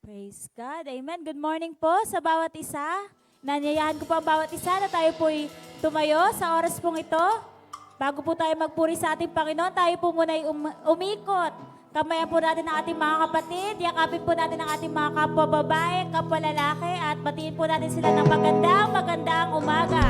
Praise God. Amen. Good morning po sa bawat isa. Nanyayahan ko po ang bawat isa na tayo po'y tumayo sa oras pong ito. Bago po tayo magpuri sa ating Panginoon, tayo po muna ay umikot. Kamayan po natin ang ating mga kapatid, yakapin po natin ang ating mga kapwa babae, kapwa lalaki, at batiin po natin sila ng magandang umaga.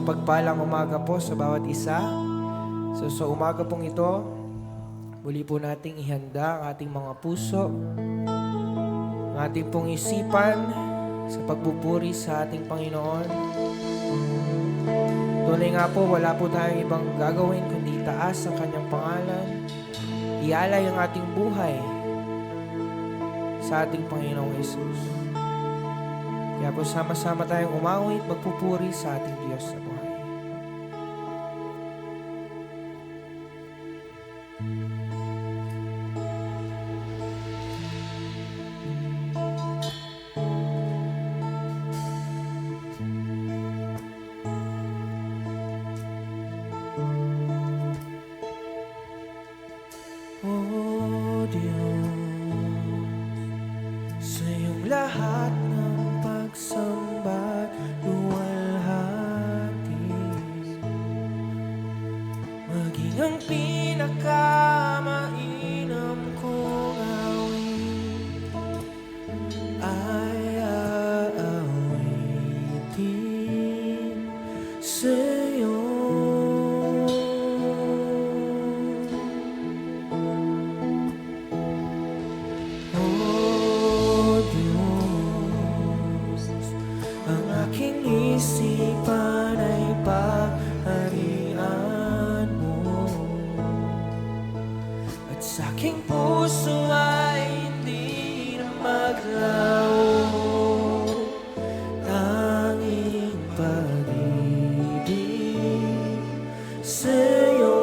Mapagpalang umaga po sa bawat isa. So umaga pong ito, muli po nating ihanda ang ating mga puso, ang ating pong isipan sa pagpupuri sa ating Panginoon. Tunay nga po, wala po tayong ibang gagawin kundi itaas ang Kanyang pangalan, ialay ang ating buhay sa ating Panginoong Hesus. Kaya po sama-sama tayong umawit, magpupuri sa ating Diyos sa buhay. Oh Diyos, sa iyong lahat pagsamba luwalhati, maging ang pinakamainam kong awit ay aawitin sa'yo. Isipan ay pagharian mo, at sa aking puso ay hindi na maglaho tanging pag-ibig sa'yo.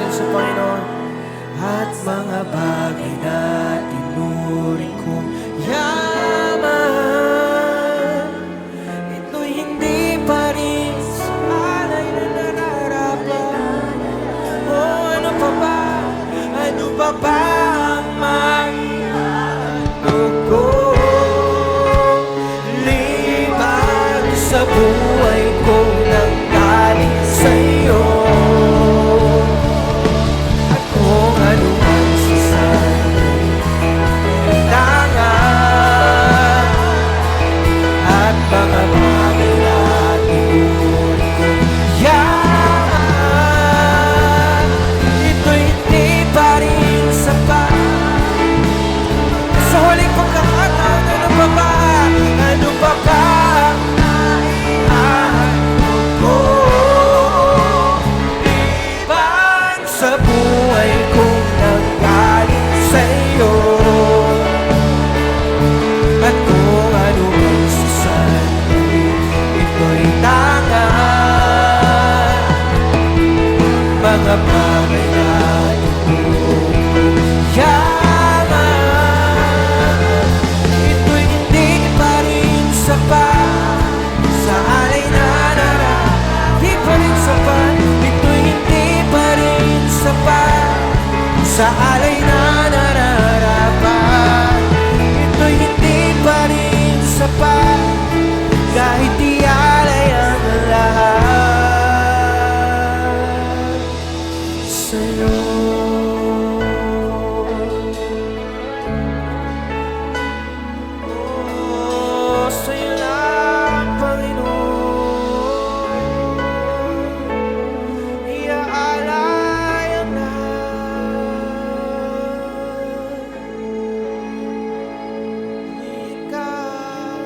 sa Panginoon. At mga bagay na tinuring kong yaman, ito'y hindi pa rin sa alay na nararapat. O ano pa ba? Ano pa ba ang maiano ko? Liban sa buhay ko nang galing sa'yo. At kung ano ang sasalangan at mga bagay na tinuring kong yaman, ito'y hindi pa rin sapat. Sa huling pagkakataon, ano pa ba? Ano pa ba ang naiano ko? Liban sa buhay kong nanggaling sa'yo. At kung ano ang sasabihin, ito'y tangan. Mga bagay na tinuring kong yaman, ito'y hindi pa rin sapat. Sa alay na nararapat, di pa rin sapat. Ito'y hindi pa rin sapat. Sa alay na nararapat, ito'y hindi pa rin sapat. Kahit ialay ang lahat sa'yo. Oh, sa'yo lang, Panginoon, iaalay ang lahat. Ikaw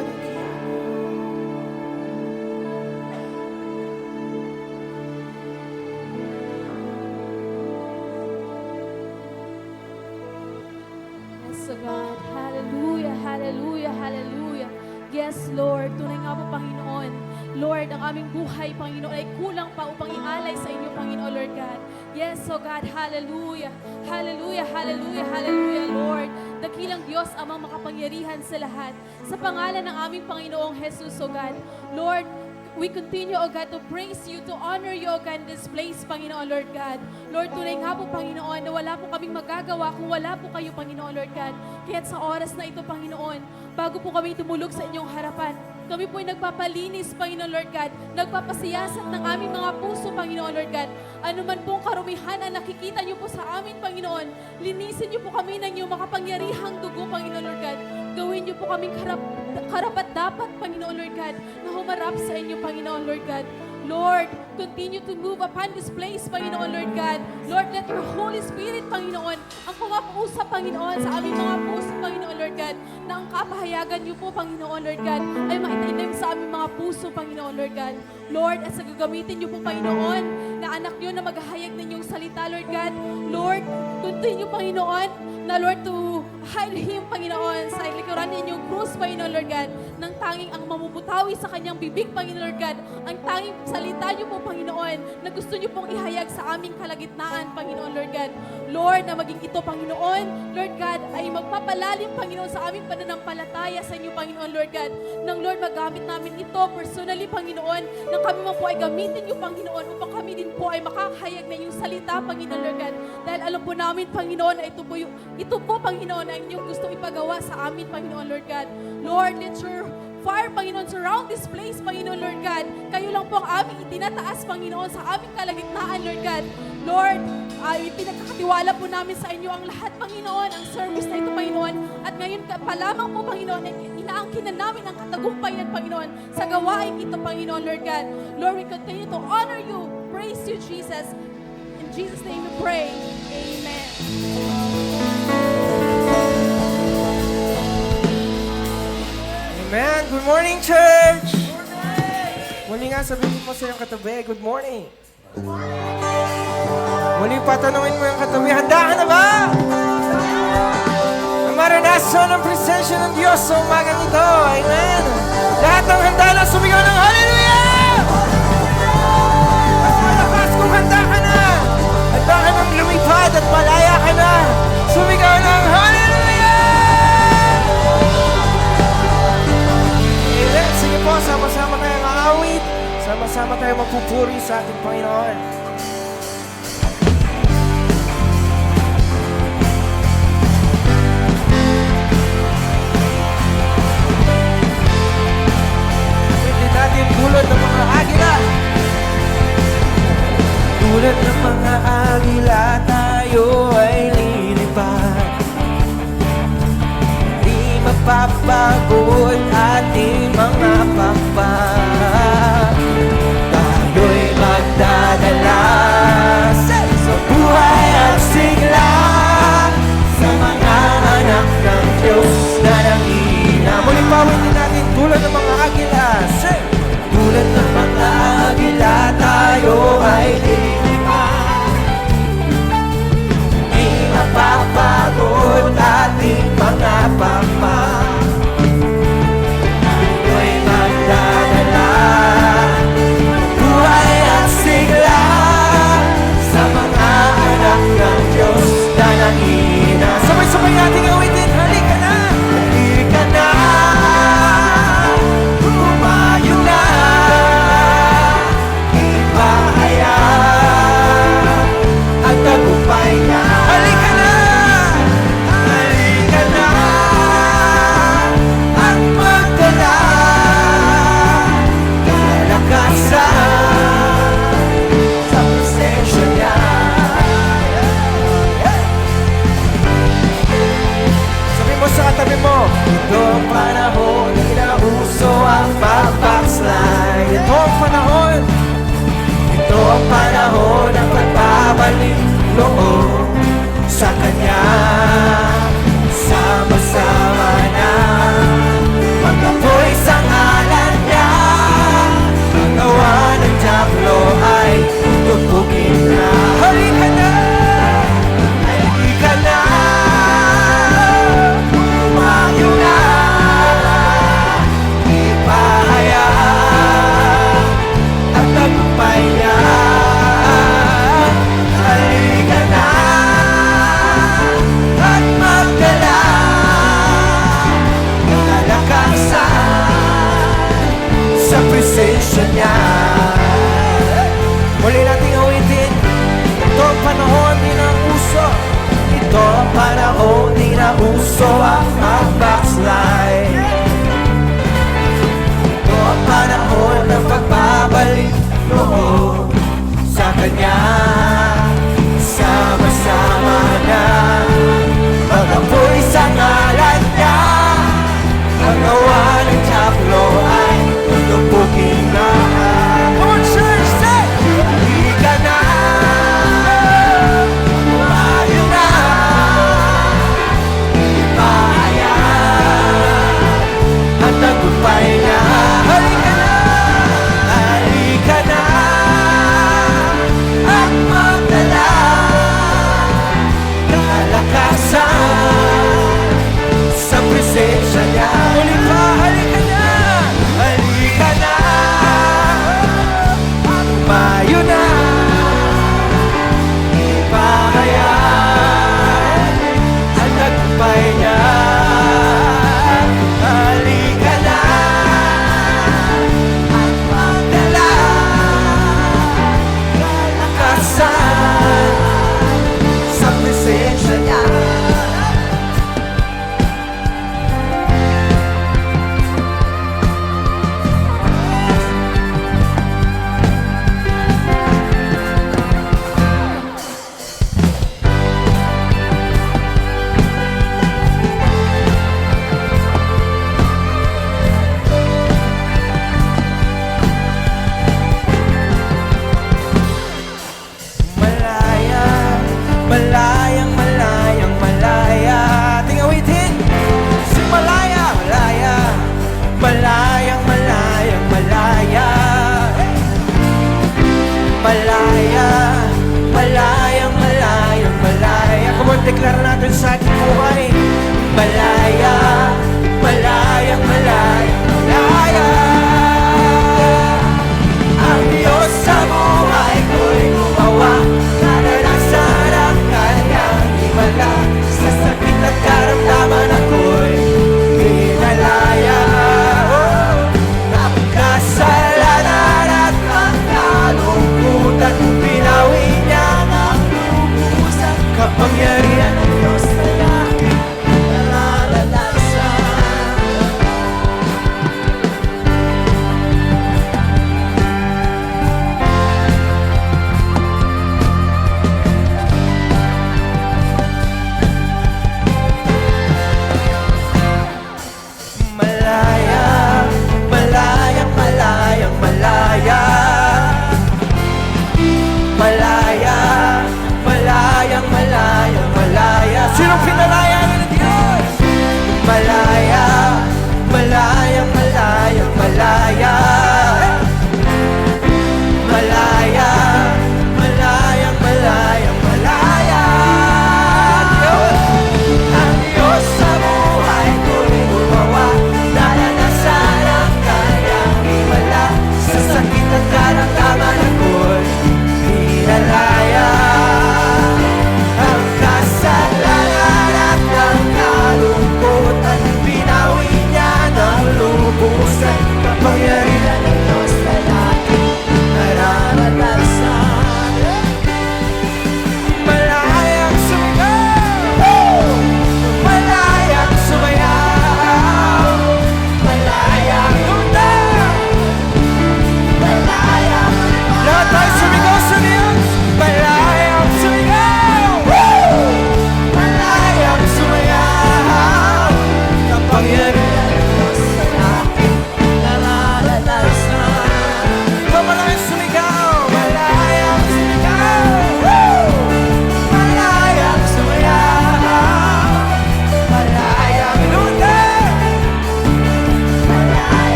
Yes, O God. Hallelujah, hallelujah, hallelujah. Yes, Lord. Tunay nga po, Panginoon. Lord, ang aming buhay, Panginoon, ay kulang pa upang ialay sa inyo, Panginoon, Lord God. Yes, O God. Hallelujah. Hallelujah, hallelujah, hallelujah, Lord. Dakilang Diyos, amang makapangyarihan sa lahat. Sa pangalan ng aming Panginoong Jesus, O God. Lord, we continue, O God, to praise you, to honor you, O God, in this place, Panginoon, Lord God. Lord, tunay nga po, Panginoon, na wala po kaming magagawa kung wala po kayo, Panginoon, Lord God. Kaya't sa oras na ito, Panginoon, bago po kami tumulog sa inyong harapan, kami po ay nagpapalinis, Panginoon, Lord God, nagpapasiyasat ng aming mga puso, Panginoon, Lord God. Ano man pong karumihan na nakikita niyo po sa amin, Panginoon, linisin niyo po kami ng iyong makapangyarihang dugo, Panginoon, Lord God. Gawin niyo po kaming karapat dapat, Panginoon, Lord God, na humarap sa inyo, Panginoon, Lord God. Lord, continue to move upon this place, Panginoon, Lord God. Lord, let your Holy Spirit, Panginoon, ang pumapausap, Panginoon, sa aming mga puso, Panginoon, Lord God, na ang kapahayagan niyo po, Panginoon, Lord God, ay maitanim sa aming mga puso, Panginoon, Lord God. Lord, at sa gagamitin niyo po, Panginoon, na anak niyo na maghahayag ng inyong salita, Lord God. Lord, continue, Panginoon, na Lord, to hide him, Panginoon, sa likuran ninyong krus, Panginoon, Lord God, nang tanging ang mamumutawi sa kanyang bibig, Panginoon, Lord God, ang tanging salita niyo po, Panginoon, na gusto niyo pong ihayag sa aming kalagitnaan, Panginoon, Lord God. Lord, na maging ito, Panginoon, Lord God, ay magpapalalim, Panginoon, sa aming pananampalataya sa inyo, Panginoon, Lord God. Nang Lord, magamit namin ito personally, Panginoon, nang kami man po ay gamitin niyo, Panginoon, upang kami din po ay makakahayag na iyong salita, Panginoon, Lord God. Dahil alam po namin, Panginoon, na ito po, Panginoon, ang inyong gustong ipagawa sa amin, Panginoon, Lord God. Lord, let your fire, Panginoon, surround this place, Panginoon, Lord God. Kayo lang po ang aming itinataas, Panginoon, sa aming kalagitnaan, Lord God. Lord, pinagkakatiwala po namin sa inyo ang lahat, Panginoon, ang service na ito, Panginoon. At ngayon pa lamang po, Panginoon, ay inaangkin na namin ang katagumpayan, Panginoon, sa gawain ito, Panginoon, Lord God. Lord, we continue to honor you. Praise you, Jesus. In Jesus' name we pray. Amen. Amen. Good morning, church. Muli nga, sabihin mo sa iyong katabi, good morning. Muli pa, tanungin mo yung katabi, handa ka na ba? Ang maranasan ng presensya ng Diyos sa umagang ito. Amen. Lahat ng handa na sumigaw ng hallelujah! Mas malakas kung handa ka na. Handa ka ng ng mga agila tayo ay lilipad. Di mapapagod ating mga pakpak. Tayo'y magdadala sa buhay at sigla sa mga anak ng Diyos na nangina. Muling pawitin natin tulad ng mga agila. Tulad ng mga agila tayo ay lilipad. Di mapapagod ating mga pakpak. Tayo'y magdadala buhay at sigla sa mga anak ng Diyos na nangina. Sabay-sabay nating awitin, halika na! Halika na! Humayo na! Ipahaya ang tagumpay niya. Halika na! Halika na! At magdala kalakasan sa presensya niya. Sabi mo sa katabi mo, ito ang panahon, di na uso ang pag-backslide. Ito ang panahon, ito ang panahon ng pagbabalik loob sa Kanya. Sama-sama na mag-apoy sa ngalan niya. Ang gawa ng Diablo ay tutupukin na. Halika na! Halika na! Humayo na! Ipahaya ang tagumpay niya. Halika na! At magdala kalakasan sa presensya niya. Muli nating awitin, ito ang panahon di na uso. Ito ang panahon di na uso ang mag-backslide. Ito ang panahon ng pagbabalik loob sa Kanya. Sama-sama na mag-apoy sa ngalan niya. Ang gawa ng Diablo ay tutupukin na. Come on, church, say! Halika na! Humayo na! Ipahaya ang tagumpay niya. Halika na! Halika na! At magdala kalakasan sa presensya niya. Muli pa, halika na! Halika na! Humayo na! Ipahaya ang tagumpay niya. Halika na! At magdala kalakasan sa presensya niya. Malaya, malayang, malayang, malaya. Ating awitin. Si malaya, malaya, malayang, malayang, malaya. Malaya, malayang, malayang, malaya. Come on, deklara natin sa ating buhay. Malaya, malayang, malayang, malaya. Ang Diyos sa buhay ko'y gumawa. Naranasan ang kanyang himala. Sa sakit at karamdaman ako'y pinalaya. Napagkasalanan at ang kalungkutan, pinawi niya ang lubos ang kapangyarihan ng Diyos na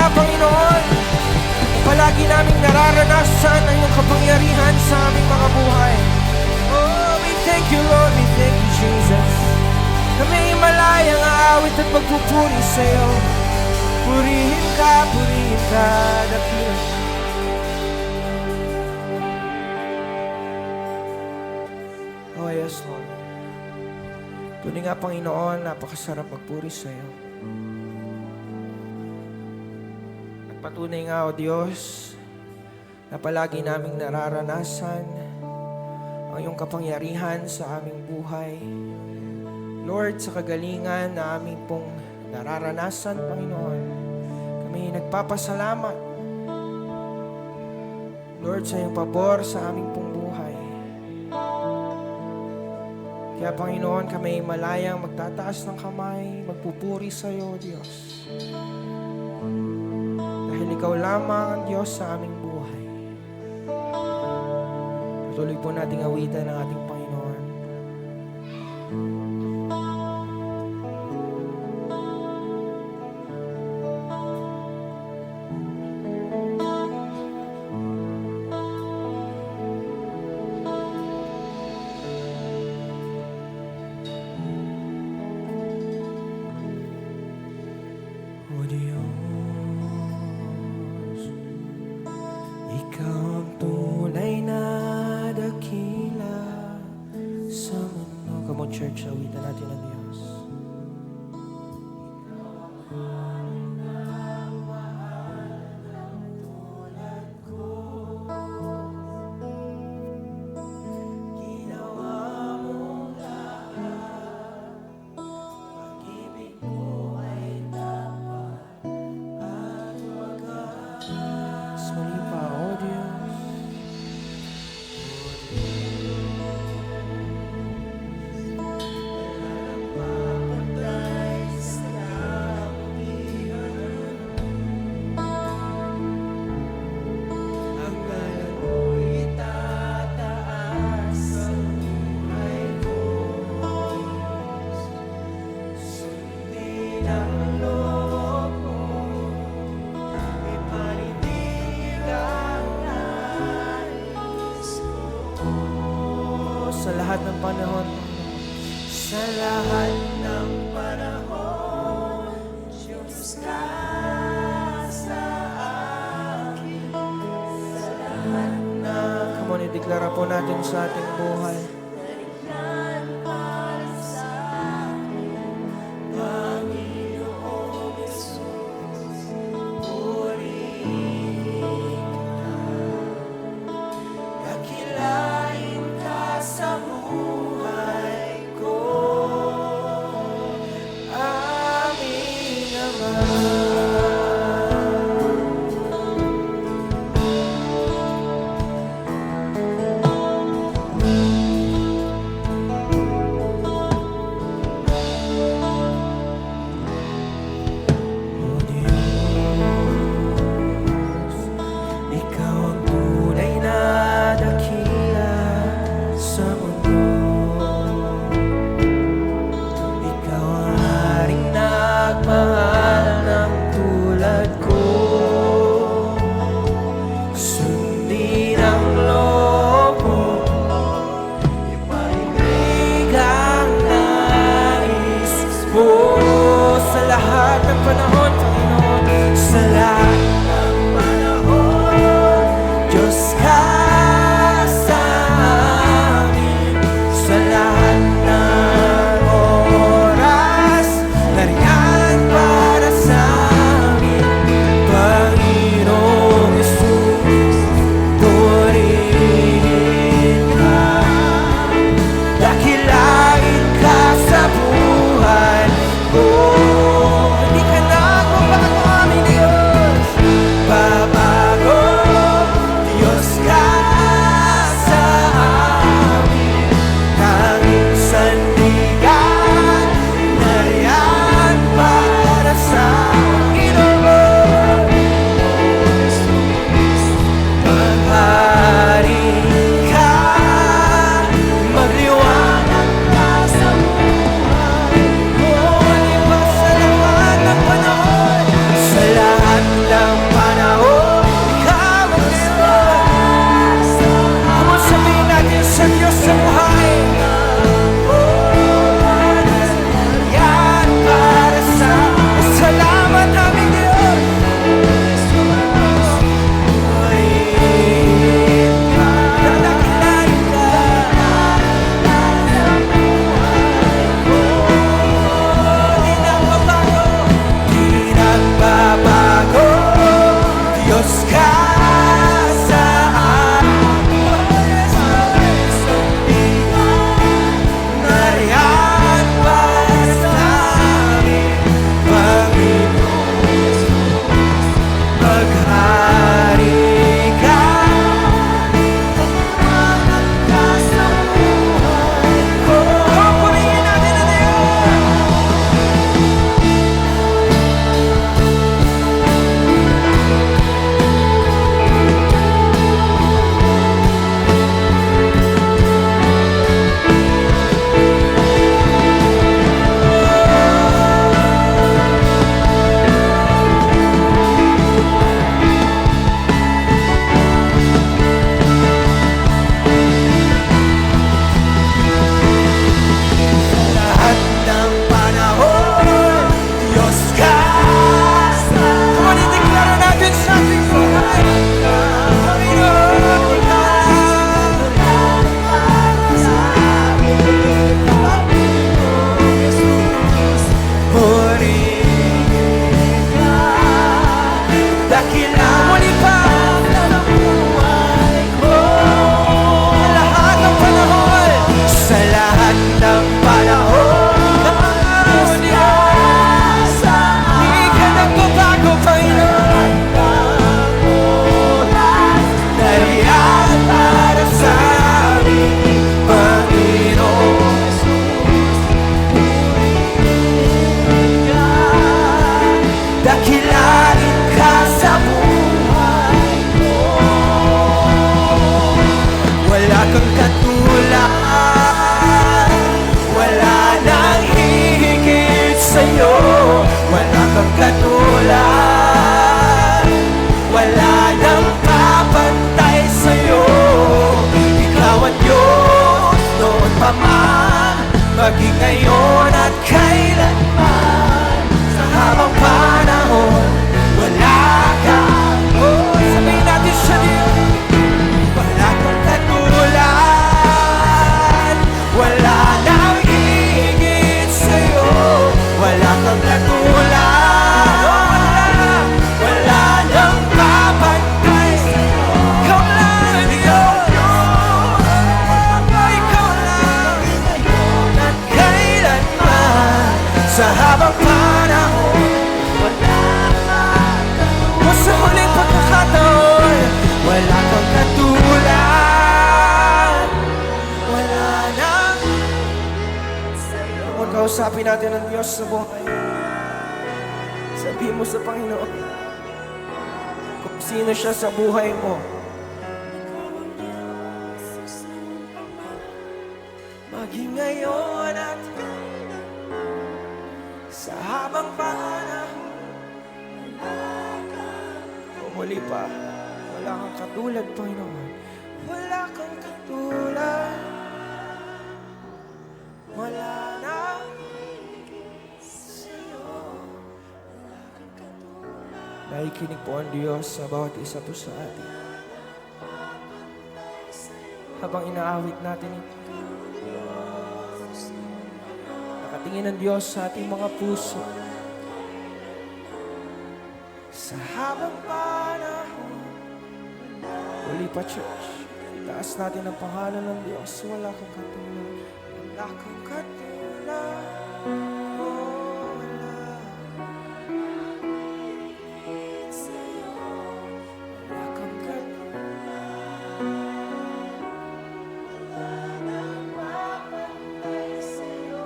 nga, Panginoon, palagi naming nararanasan ang iyong kapangyarihan sa aming mga buhay. Oh, we thank you, Lord. We thank you, Jesus. Kami malayang aawit at magpupuri sa iyo. Purihin ka, dakila. Oh, yes, Lord. Tunay nga, Panginoon, napakasarap magpuri sa iyo. At patunay nga, O Diyos, na palagi naming nararanasan ang iyong kapangyarihan sa aming buhay. Lord, sa kagalingan na aming pong nararanasan, Panginoon, kami nagpapasalamat. Lord, sa iyong pabor sa aming pong buhay. Kaya, Panginoon, kami malayang magtataas ng kamay, magpupuri sa iyo, Diyos. Dahil ikaw lamang ang Diyos sa aming buhay. Patuloy po nating awitan ang ating Panginoon. O Diyos, Ikaw ang tunay na dakila sa mundo. Come on, church, awitan natin ang Diyos. Mas muli pa, O Diyos. Ang ngalan mo'y itataas sa buhay ko. Sundin ang loob mo, ipanitig ang nais ko. Sa lahat ng panahon, sa lahat ng panahon, Diyos ka sa akin. Sa lahat na, come on, ideklara po natin sa ating buhay. Panginoong Jesus, purihin ka. Dakilain ka sa buhay ko, aming Ama. O Diyos, Ikaw ang tunay na dakila sa mundo. Ikaw ang haring nagmahal ng tulad ko. Sundin ang loob mo, ipaibig ang nais mo. Sa lahat ng panahon, Panginoon, sa lahat ng panahon, Diyos ka sa amin. Sa lahat ng oras, nariyan para sa amin. Panginoong Jesus, purihin ka. Dakilain ka sa buhay ko. Hindi ka nagbabago, aming Diyos. Babago, Diyos hari ka. Oh, purihin natin ang Diyos. Lahat ng panahon, Diyos ka. Come on, i-declare natin sa ating buhay. Panginoon, purihin ka. Dakila muli pa sa buhay ko. Lahat ng panahon, sa lahat ng panahon, Diyos, di ka nagbabago, Panginoon. Nariyan para sa amin, Panginoon. Dakilain ka sa buhay ko. Wala kang katulad, wala nang hihigit sa'yo. Wala kang katulad, wala nang kapantay sa'yo. Ikaw ang Diyos noon pa man, maging ngayon at kailanman. Sa habang panahon, wala kang, sabihin natin siya Diyos. Wala kang katulad, wala nang hihigit sa'yo. Wala kang katulad, wala nang kapantay sa'yo. Ikaw lang, Diyos. Ikaw lang, at kailanman. Sa habang panahon, wala kang katulad. Sa huling pagkakataon, wala kang katulad, wala nang sa'yo. Kung kausapin natin ang Diyos sa buhay, sabihin mo sa Panginoon kung sino siya sa buhay mo. Maging ngayon at sa habang panahon, muli pa, wala kang katulad, Panginoon. Wala kang katulad, wala na sa'yo. Nakikinig po ang Diyos sa bawat isa po sa atin. Habang inaawit natin ito, nakatingin ang Diyos sa ating mga puso. Sa habang panahon, uli pa, church, itaas natin ang pangalan ng Diyos. Wala kang katulad, wala kang katulad, oh, wala. Sa'yo, wala kang katulad, wala nang mapantay sa'yo.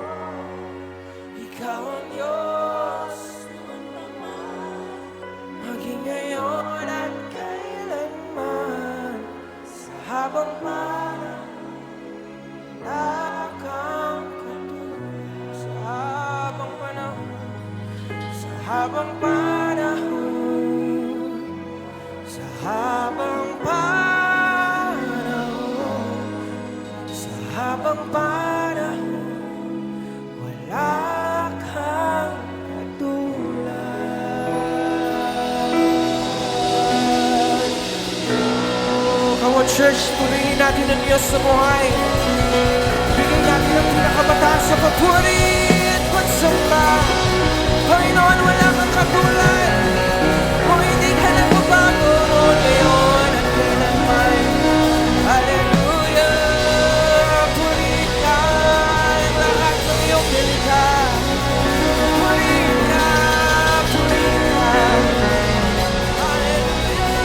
Ikaw ang Diyos, maging ngayon at kailanman. Sa habang panahon, wala kang katulad. Sa habang panahon, sa habang panahon, sa habang panahon, sa habang panahon, wala kang katulad. Come on, church, purihin natin ang Diyos sa buhay. Bigyan natin ang pinakabataan sa papuri at pagsamba. Panginoon, wala kang katulad. Kung hindi ka nagbabago ngayon at kailanman. Hallelujah! Purihin ka ang lahat ng iyong nilikha. Purihin ka, purihin ka. Hallelujah!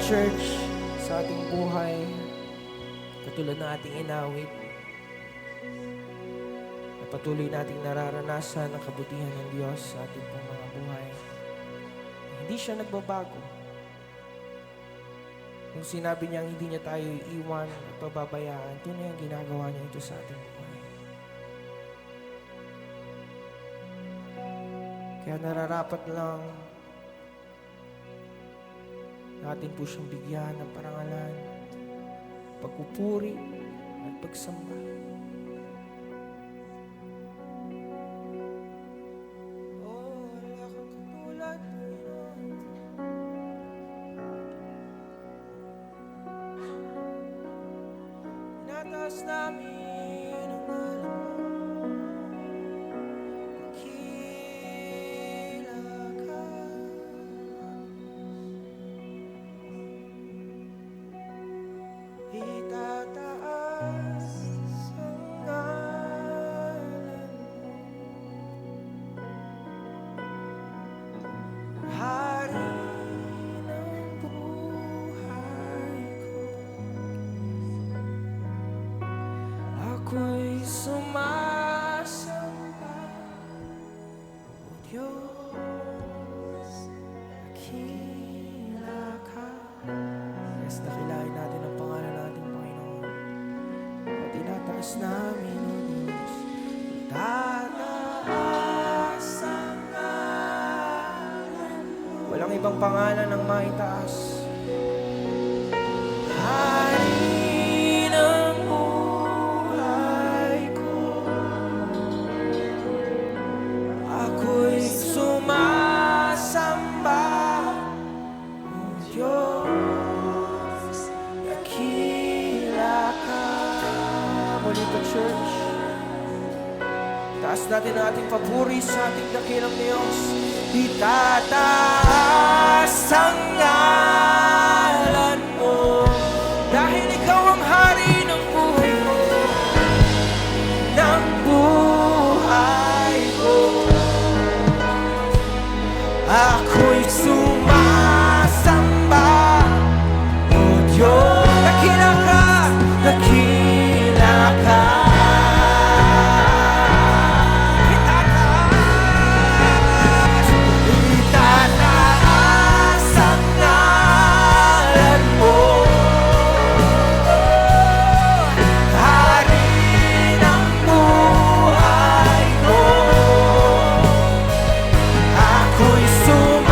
church, sa ating buhay, katulad ng ating inawit, na patuloy nating nararanasan ang kabutihan ng Diyos sa ating pong mga buhay. Hindi siya nagbabago. Kung sinabi niya hindi niya tayo iiwan at pababayaan, tunay ang ginagawa niya ito sa ating buhay. Kaya nararapat lang natin po siyang bigyan ng parangalan, pagpupuri at pagsamba. Oh, wala kang katulad, Panginoon. Tinataas namin ang ngalan mo. Dakila ka. Itataas ang ngalan mo. Hari ng buhay ko. Ako'y sumasamba, O Diyos, dakila ka. Yes, dakilain natin ang pangalan natin, Panginoon. At tinataas namin, O Diyos, tataas ang ngalan mo. Walang ibang pangalan ang maitaas. Hari ng buhay ko, ako'y sumasamba, O Diyos, dakila ka. Muli po, church, taas natin ang ating papuri sa ating dakilang Diyos. Itataas ang ngalan mo, dahil ikaw ang hari ng buhay ko, ng buhay ko. Ako'y sumasamba, O Diyos, dakila ka, dakila ka. Itataas ang ngalan mo, hari ng buhay ko. Ako'y sumasamba,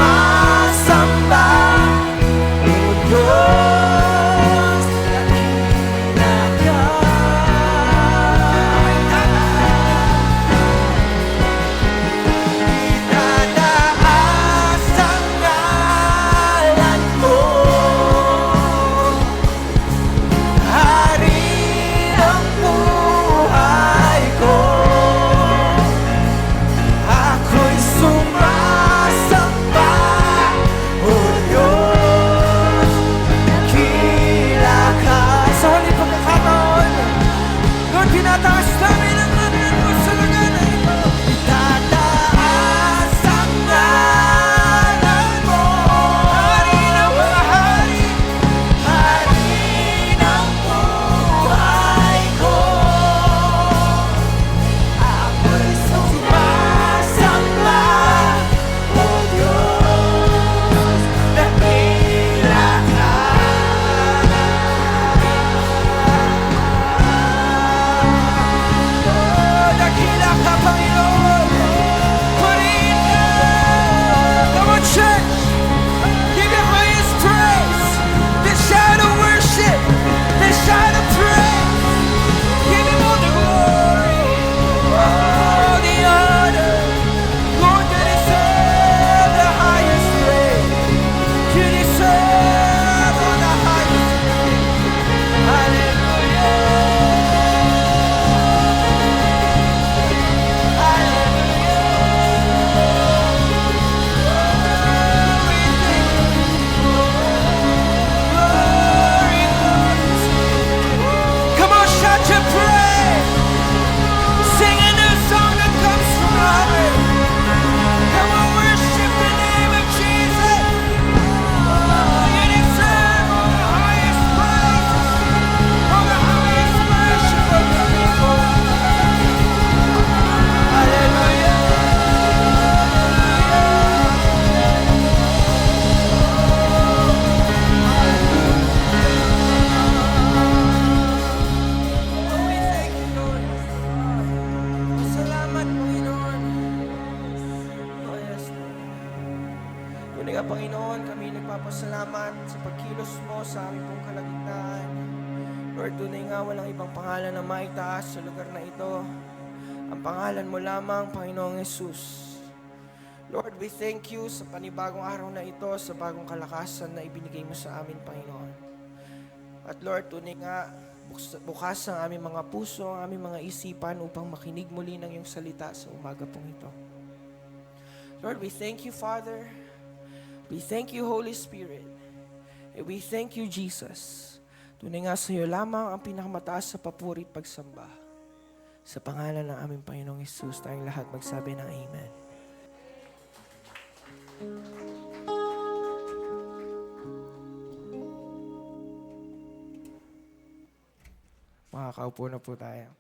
Tunay nga, Panginoon, kami nagpapasalamat sa pagkilos mo sa aming pong kalagitnaan. Lord, tunay nga walang ibang pangalan na maitaas sa lugar na ito. Ang pangalan mo lamang, Panginoong Yesus. Lord, we thank you sa panibagong araw na ito, sa bagong kalakasan na ibinigay mo sa amin, Panginoon. At Lord, tunay nga, bukas ang aming mga puso, ang aming mga isipan upang makinig muli ng iyong salita sa umaga pong ito. Lord, we thank you, Father. We thank you, Holy Spirit. And we thank you, Jesus. Tunay nga sa iyo lamang ang pinakamataas sa papuri at pagsamba. Sa pangalan ng aming Panginoong Yesus, tayong lahat magsabi ng Amen. Makakaupo na po tayo.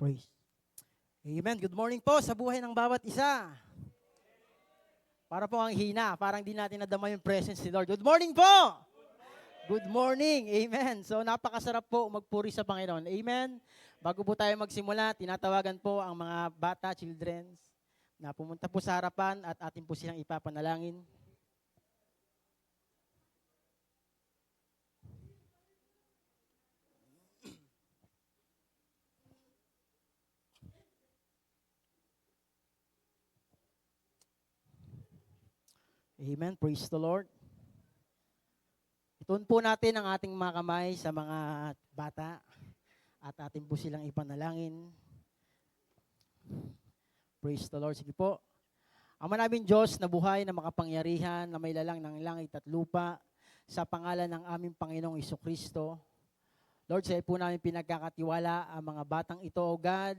Praise. Amen. Good morning po sa buhay ng bawat isa. Para po ang hina, parang di natin nadama yung presence ni Lord. Good morning po! Good morning. Amen. So napakasarap po magpuri sa Panginoon. Amen. Bago po tayo magsimula, tinatawagan po ang mga bata, children, na pumunta po sa harapan at atin po silang ipapanalangin. Amen. Praise the Lord. Ituon po natin ang ating mga kamay sa mga bata at atin po silang ipanalangin. Praise the Lord. Sige po. Ama namin Diyos na buhay na makapangyarihan na may lalang ng langit at lupa sa pangalan ng aming Panginoong Jesucristo. Lord, sa iyo po namin pinagkakatiwala ang mga batang ito, O God.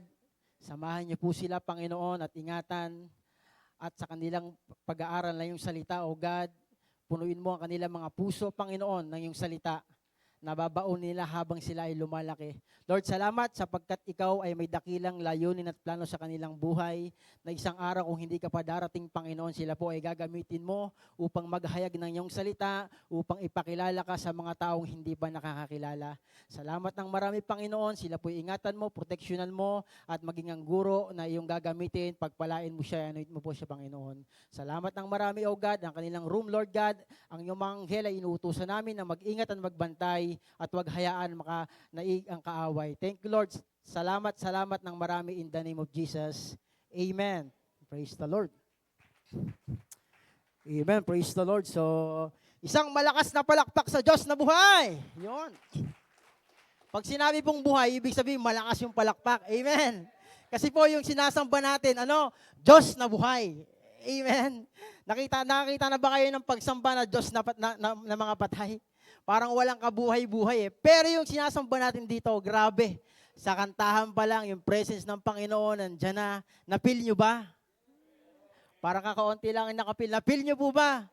Samahan niyo po sila, Panginoon, at ingatan. At sa kanilang pag-aaral na iyong salita, O God, punuin mo ang kanilang mga puso, Panginoon, ng iyong salita. Nababaon nila habang sila ay lumalaki. Lord, salamat sapagkat ikaw ay may dakilang layunin at plano sa kanilang buhay na isang araw kung hindi ka pa darating, Panginoon, sila po ay gagamitin mo upang maghayag ng iyong salita, upang ipakilala ka sa mga taong hindi pa nakakakilala. Salamat ng marami, Panginoon, sila po ingatan mo, proteksyonan mo, at maging ang guro na iyong gagamitin, pagpalain mo siya, anoint mo po siya, Panginoon. Salamat ng marami, O God, ang kanilang room, Lord God, ang iyong mga anghel ay inuutusan namin na mag-ingat at magbantay at wag hayaan naig ang kaaway. Thank you, Lord. Salamat ng marami in the name of Jesus. Amen. Praise the Lord. Amen. Praise the Lord. So, isang malakas na palakpak sa Diyos na buhay. Yun. Pag sinabi pong buhay, ibig sabihin malakas yung palakpak. Amen. Kasi po yung sinasamba natin, Diyos na buhay. Amen. Nakita na ba kayo ng pagsamba na Diyos na mga patay? Parang walang kabuhay-buhay eh. Pero yung sinasamba natin dito, grabe. Sa kantahan pa lang, yung presence ng Panginoon, nandyan na. Napil nyo ba? Parang kakaunti lang ang nakapil. Napil nyo po ba?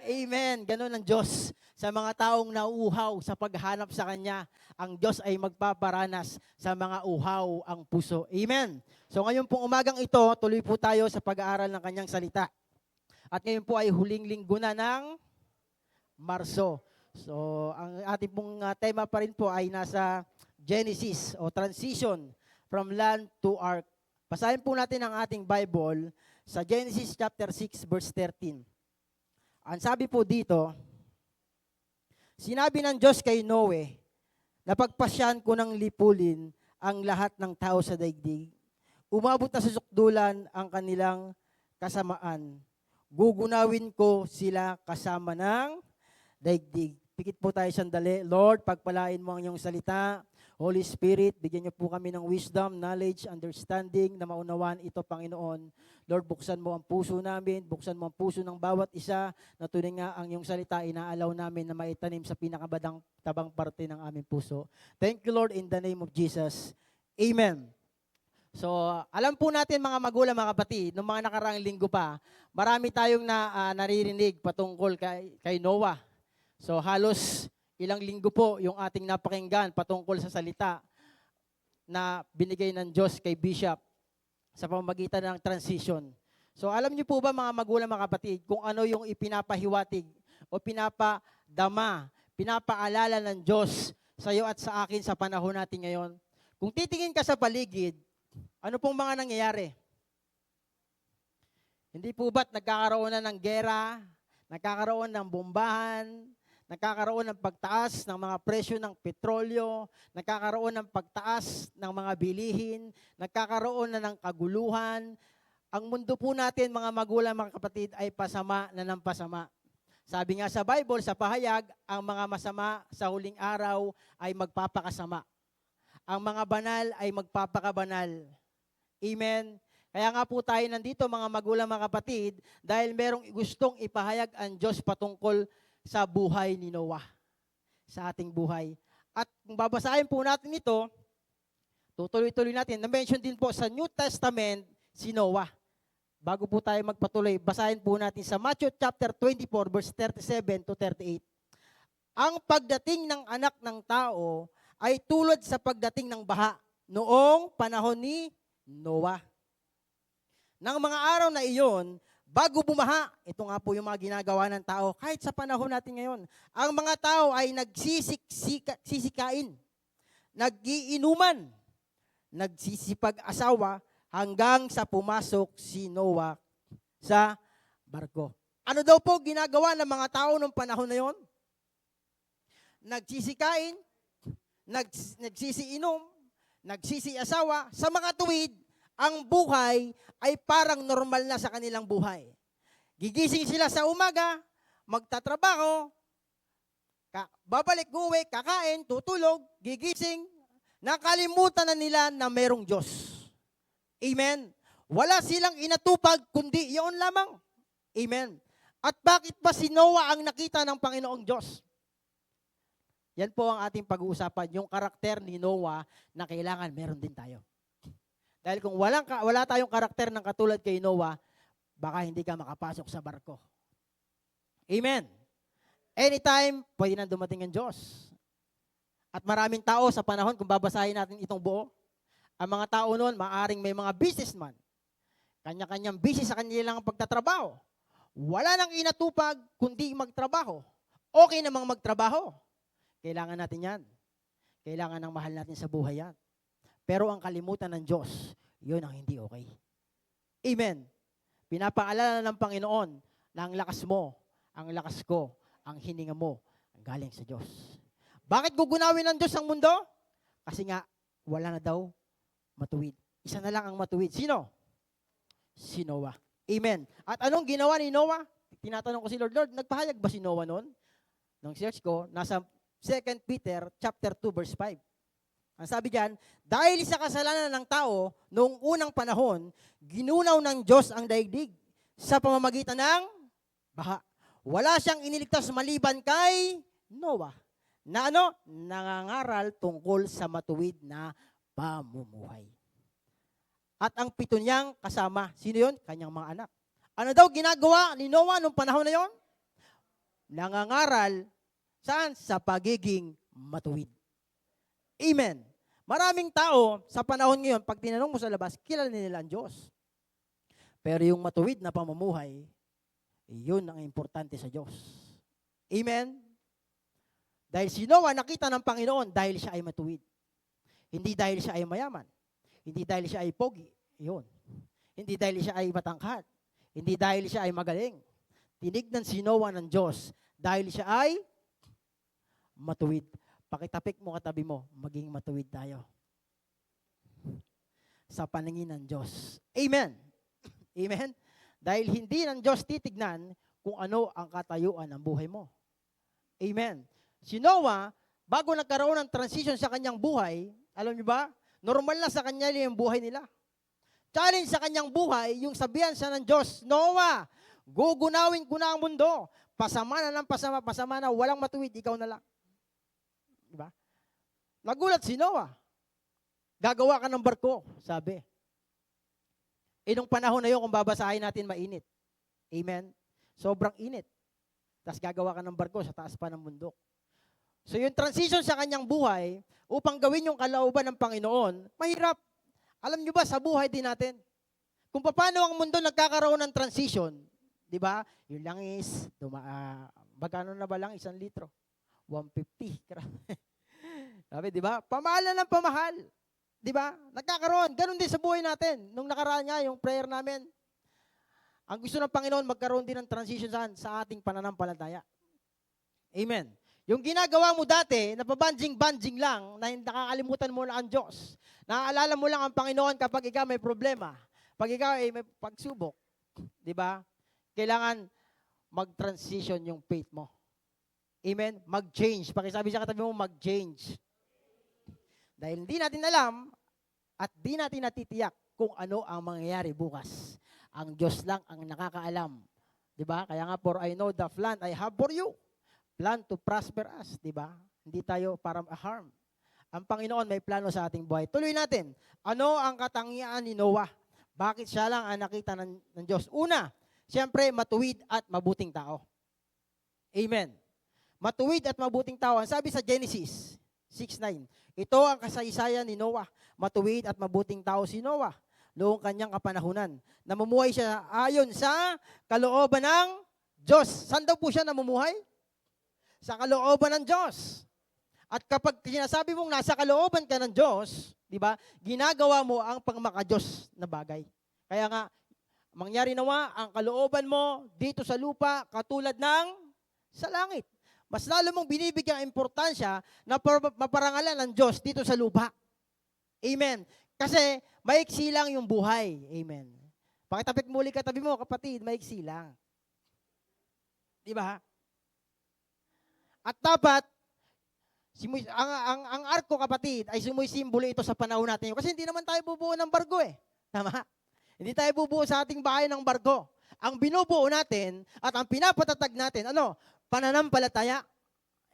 Amen. Ganun ang Diyos. Sa mga taong nauuhaw sa paghanap sa Kanya, ang Diyos ay magpaparanas sa mga uhaw ang puso. Amen. So ngayon pong umagang ito, tuloy po tayo sa pag-aaral ng Kanyang salita. At ngayon po ay huling linggo na ng Marso. So, ang ating pong tema pa rin po ay nasa Genesis o transition from land to ark. Basahin po natin ang ating Bible sa Genesis chapter 6 verse 13. Ang sabi po dito, sinabi ng Diyos kay Noe, napagpasyan ko ng lipulin ang lahat ng tao sa daigdig. Umabot na sa sukdulan ang kanilang kasamaan. Gugunawin ko sila kasama ng daigdig. Pikit po tayo sandali. Lord, pagpalain mo ang iyong salita. Holy Spirit, bigyan niyo po kami ng wisdom, knowledge, understanding na maunawaan ito, Panginoon. Lord, buksan mo ang puso namin, buksan mo ang puso ng bawat isa na tunay nga ang iyong salita, inaalaw namin na maitanim sa pinakabadang tabang parte ng aming puso. Thank you, Lord, in the name of Jesus. Amen. So, alam po natin mga magulang, mga kapatid, nung mga nakaraang linggo pa, marami tayong naririnig patungkol kay Noah. So, halos ilang linggo po yung ating napakinggan patungkol sa salita na binigay ng Diyos kay Bishop sa pamamagitan ng transition. So, alam niyo po ba mga magulang, mga kapatid, kung ano yung ipinapahiwatig o pinapadama, pinapaalala ng Diyos sa iyo at sa akin sa panahon natin ngayon? Kung titingin ka sa paligid, ano pong mga nangyayari? Hindi po ba't nagkakaroon na ng gera, nagkakaroon ng bombahan, nagkakaroon ng pagtaas ng mga presyo ng petrolyo, nagkakaroon ng pagtaas ng mga bilihin, nagkakaroon na ng kaguluhan. Ang mundo po natin, mga magulang, mga kapatid, ay pasama na ng pasama. Sabi nga sa Bible, sa pahayag, ang mga masama sa huling araw ay magpapakasama. Ang mga banal ay magpapakabanal. Amen. Kaya nga po tayo nandito, mga magulang, mga kapatid, dahil merong gustong ipahayag ang Diyos patungkol sa buhay ni Noah, sa ating buhay. At kung babasahin po natin ito, tutuloy-tuloy natin. Na-mention din po sa New Testament si Noah. Bago po tayo magpatuloy, basahin po natin sa Matthew chapter 24, verse 37 to 38. Ang pagdating ng anak ng tao ay tulad sa pagdating ng baha noong panahon ni Noah. Nang mga araw na iyon, bago bumaha, ito nga po yung mga ginagawa ng tao, kahit sa panahon natin ngayon, ang mga tao ay nagsisikain, nagiinuman, nagsisipag-asawa, hanggang sa pumasok si Noah sa barko. Ano daw po ginagawa ng mga tao noong panahon na yon? Nagsisikain, nagsisiinom, nagsisiasawa. Sa mga tuwid, ang buhay ay parang normal na sa kanilang buhay. Gigising sila sa umaga, magtatrabaho, babalik uwi, kakain, tutulog, gigising, nakalimutan na nila na merong Diyos. Amen. Wala silang inatupag, kundi iyon lamang. Amen. At bakit ba si Noah ang nakita ng Panginoong Diyos? Yan po ang ating pag-uusapan, yung karakter ni Noah na kailangan meron din tayo. Dahil kung wala tayong karakter ng katulad kay Noah, baka hindi ka makapasok sa barko. Amen. Anytime, pwede na dumating ang Diyos. At maraming tao sa panahon, kung babasahin natin itong buo, ang mga tao noon, maaring may mga businessman. Kanya-kanyang busy sa kanilang pagtatrabaho. Wala nang inatupag, kundi magtrabaho. Okay namang magtrabaho. Kailangan natin yan. Kailangan ng mahal natin sa buhay yan. Pero ang kalimutan ng Diyos, yun ang hindi okay. Amen. Pinapaalala ng Panginoon na ang lakas mo, ang lakas ko, ang hininga mo, ang galing sa Diyos. Bakit gugunawin ng Diyos ang mundo? Kasi nga, wala na daw matuwid. Isa na lang ang matuwid. Sino? Si Noah. Amen. At anong ginawa ni Noah? Tinatanong ko si Lord, nagpahayag ba si Noah noon? Nung search ko, nasa 2 Peter chapter 2 verse 5. Ang sabi diyan, dahil sa kasalanan ng tao, noong unang panahon, ginunaw ng Diyos ang daigdig sa pamamagitan ng baha. Wala siyang iniligtas maliban kay Noah. Na nangangaral tungkol sa matuwid na pamumuhay. At ang 7 niyang kasama, sino yun? Kanyang mga anak. Ano daw ginagawa ni Noah noong panahon na yon? Nangangaral, saan? Sa pagiging matuwid. Amen. Maraming tao sa panahon ngayon, pag tinanong mo sa labas, kilala nila ang Diyos. Pero yung matuwid na pamumuhay, yun ang importante sa Diyos. Amen. Dahil si Noah nakita ng Panginoon dahil siya ay matuwid. Hindi dahil siya ay mayaman. Hindi dahil siya ay pogi. Yun. Hindi dahil siya ay matangkad. Hindi dahil siya ay magaling. Tinignan si Noah ng Diyos dahil siya ay matuwid. Pakitapik mo katabi mo, maging matuwid tayo. Sa paningin ng Diyos. Amen. Amen. Dahil hindi ng Diyos titignan kung ano ang katayuan ng buhay mo. Amen. Si Noah, bago nagkaroon ng transition sa kanyang buhay, alam niyo ba, normal na sa kanya yung buhay nila. Challenge sa kanyang buhay, yung sabihan siya ng Diyos, Noah, gugunawin ko na ang mundo. Pasama na ng pasama na, walang matuwid, ikaw na lang. Diba? Nagulat si Noah. Gagawa ka ng barko, sabi. Nung panahon na yun, kung babasahin natin, mainit. Amen? Sobrang init. Tapos gagawa ka ng barko sa taas pa ng bundok. So yung transition sa kanyang buhay, upang gawin yung kalooban ng Panginoon, mahirap. Alam nyo ba, sa buhay din natin, kung paano ang mundo nagkakaroon ng transition, di ba? Yung langis, magkano na ba lang 1 litro? 150. Grabe. Sabi, di ba? Pamahalan ng pamahal. Di ba? Nagkakaroon. Ganon din sa buhay natin. Nung nakaraan nga, yung prayer namin, ang gusto ng Panginoon, magkaroon din ng transition sa ating pananampalataya. Amen. Yung ginagawa mo dati, na pabanjing-banjing lang, na nakakalimutan mo na ang Diyos. Naaalala mo lang ang Panginoon kapag ikaw may problema. Pag ikaw ay may pagsubok. Di ba? Kailangan mag-transition yung faith mo. Amen? Mag-change. Pakisabi sa katabi mo, mag-change. Dahil hindi natin alam at di natin natitiyak kung ano ang mangyayari bukas. Ang Diyos lang ang nakakaalam. Diba? Kaya nga, for I know the plan I have for you. Plan to prosper us. Diba? Hindi tayo para harm. Ang Panginoon may plano sa ating buhay. Tuloy natin. Ano ang katangian ni Noah? Bakit siya lang ang nakita ng Diyos? Una, siyempre, matuwid at mabuting tao. Amen. Matuwid at mabuting tao. Ang sabi sa Genesis 6:9, ito ang kasaysayan ni Noah. Matuwid at mabuting tao si Noah noong kanyang kapanahunan. Namumuhay siya ayon sa kalooban ng Diyos. Saan daw po siya namumuhay? Sa kalooban ng Diyos. At kapag sinasabi mong nasa kalooban ka ng Diyos, di ba, ginagawa mo ang pangmaka-Diyos na bagay. Kaya nga, mangyari nawa ang kalooban mo dito sa lupa katulad ng sa langit. Mas lalo mong binibigyan importansya na maparangalan ng Diyos dito sa lupa. Amen. Kasi maiksi lang yung buhay. Amen. Pakitapik muli katabi mo, kapatid, maiksi lang. Di ba? At dapat, ang arko, kapatid, ay sumisimbolo ito sa panahon natin. Kasi hindi naman tayo bubuo ng barko eh. Tama? Hindi tayo bubuo sa ating bahay ng barko. Ang binubuo natin at ang pinapatatag natin, ano? Pananampalataya.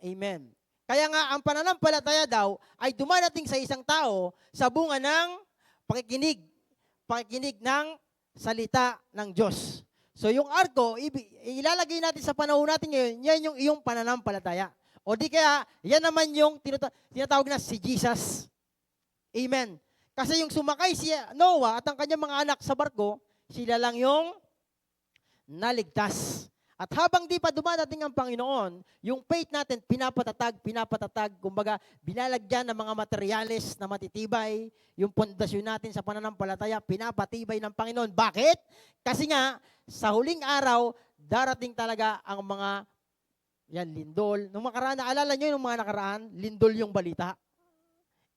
Amen. Kaya nga, ang pananampalataya daw ay dumarating sa isang tao sa bunga ng pakikinig ng salita ng Diyos. So yung arko, ilalagay natin sa panahon natin ngayon, yan yung iyong pananampalataya. O di kaya, yan naman yung tinatawag na si Jesus. Amen. Kasi yung sumakay si Noah at ang kanyang mga anak sa barko, sila lang yung naligtas. At habang di pa dumadating ang Panginoon, yung faith natin pinapatatag, kumbaga binalagyan ng mga materyales na matitibay, yung pundasyon natin sa pananampalataya, pinapatibay ng Panginoon. Bakit? Kasi nga, sa huling araw, darating talaga ang mga, lindol. Nung makaraan, naalala nyo yung mga nakaraan, lindol yung balita.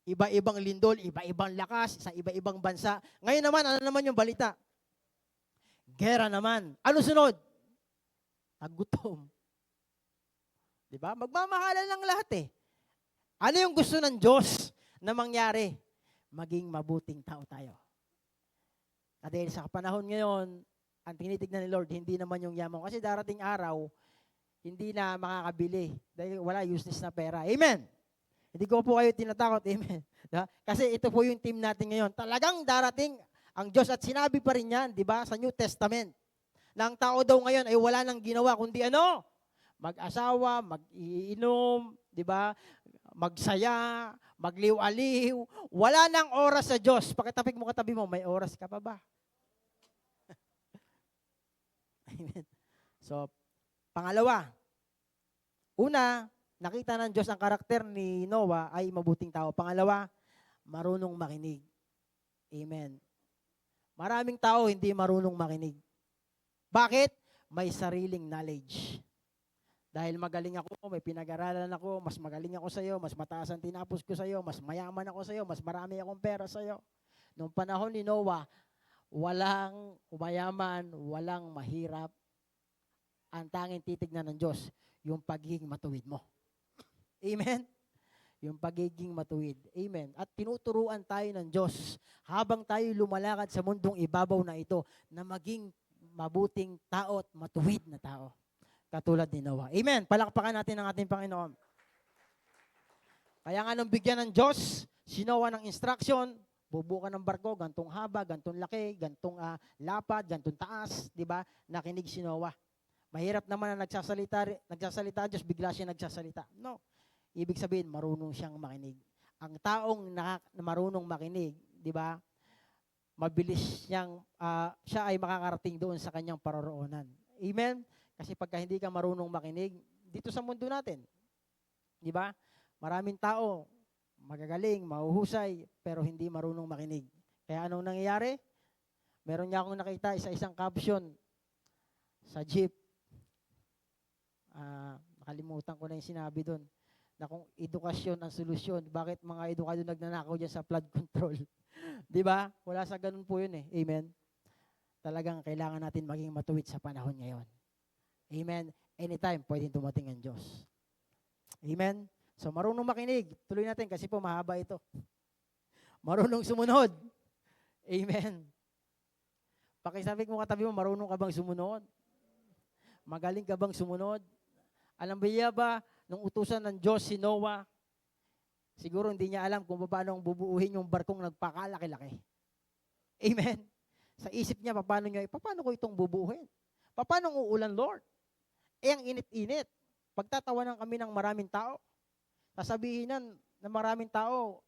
Iba-ibang lindol, iba-ibang lakas, sa iba-ibang bansa. Ngayon naman, ano naman yung balita? Gera naman. Ano sunod? Nagutom. Diba? Magmamahalan lang lahat eh. Ano yung gusto ng Diyos na mangyari? Maging mabuting tao tayo. At dahil sa panahon ngayon, ang tinitignan ni Lord, hindi naman yung yaman. Kasi darating araw, hindi na makakabili. Dahil wala, useless na pera. Amen. Hindi ko po kayo tinatakot. Amen. Diba? Kasi ito po yung team natin ngayon. Talagang darating ang Diyos at sinabi pa rin yan, di ba, sa New Testament. Na ang tao daw ngayon ay wala nang ginawa kundi ano? Mag-asawa, mag-iinom, di ba? Magsaya, magliw-aliw. Wala nang oras sa Diyos. Pakitapik mo katabi mo, may oras ka pa ba? Amen. So, pangalawa, una, nakita ng Diyos ang karakter ni Noah ay mabuting tao. Pangalawa, marunong makinig. Amen. Maraming tao hindi marunong makinig. Bakit? May sariling knowledge. Dahil magaling ako, may pinag-aralan ako, mas magaling ako sa iyo, mas mataas ang tinapos ko sa iyo, mas mayaman ako sa iyo, mas marami akong pera sa iyo. Noong panahon ni Noah, walang umayaman, walang mahirap. Ang tanging titignan ng Diyos, yung pagiging matuwid mo. Amen? Yung pagiging matuwid. Amen. At tinuturuan tayo ng Diyos habang tayo lumalakad sa mundong ibabaw na ito na maging mabuting tao at matuwid na tao. Katulad ni Noah. Amen. Palakpakan natin ang ating Panginoon. Kaya nga nung bigyan ng Diyos, si Noah ng instruction, Bubuo ka ng barko, gantong haba, gantong laki, gantong lapad, gantong taas, di ba? Nakinig si Noah. Mahirap naman na nagsasalita Diyos, bigla siya nagsasalita. No. Ibig sabihin, marunong siyang makinig. Ang taong na marunong makinig, di ba? Mabilis siya ay makakarating doon sa kanyang paroroonan. Amen? Kasi pagka hindi ka marunong makinig, dito sa mundo natin, di ba? Maraming tao, magagaling, mahuhusay, pero hindi marunong makinig. Kaya anong nangyayari? Meron niya akong nakita isang caption sa jeep. Nakalimutan ko na yung sinabi doon na kung edukasyon ang solusyon, bakit mga edukado nagnanakaw dyan sa flood control? Di ba? Wala sa ganun po yun eh. Amen? Talagang kailangan natin maging matuwid sa panahon ngayon. Amen? Anytime, pwedeng dumating ang Diyos. Amen? So, marunong makinig. Tuloy natin kasi po mahaba ito. Marunong sumunod. Amen? Pakisabi ko katabi mo, marunong ka bang sumunod? Magaling ka bang sumunod? Alam ba, nung utusan ng Diyos si Noah, siguro hindi niya alam kung paano bubuuhin yung barkong nagpakalaki-laki. Amen? Sa isip niya, paano ko itong bubuuhin? Paano uulan, Lord? Ang init-init. Pagtatawanan kami ng maraming tao. Sasabihin na maraming tao,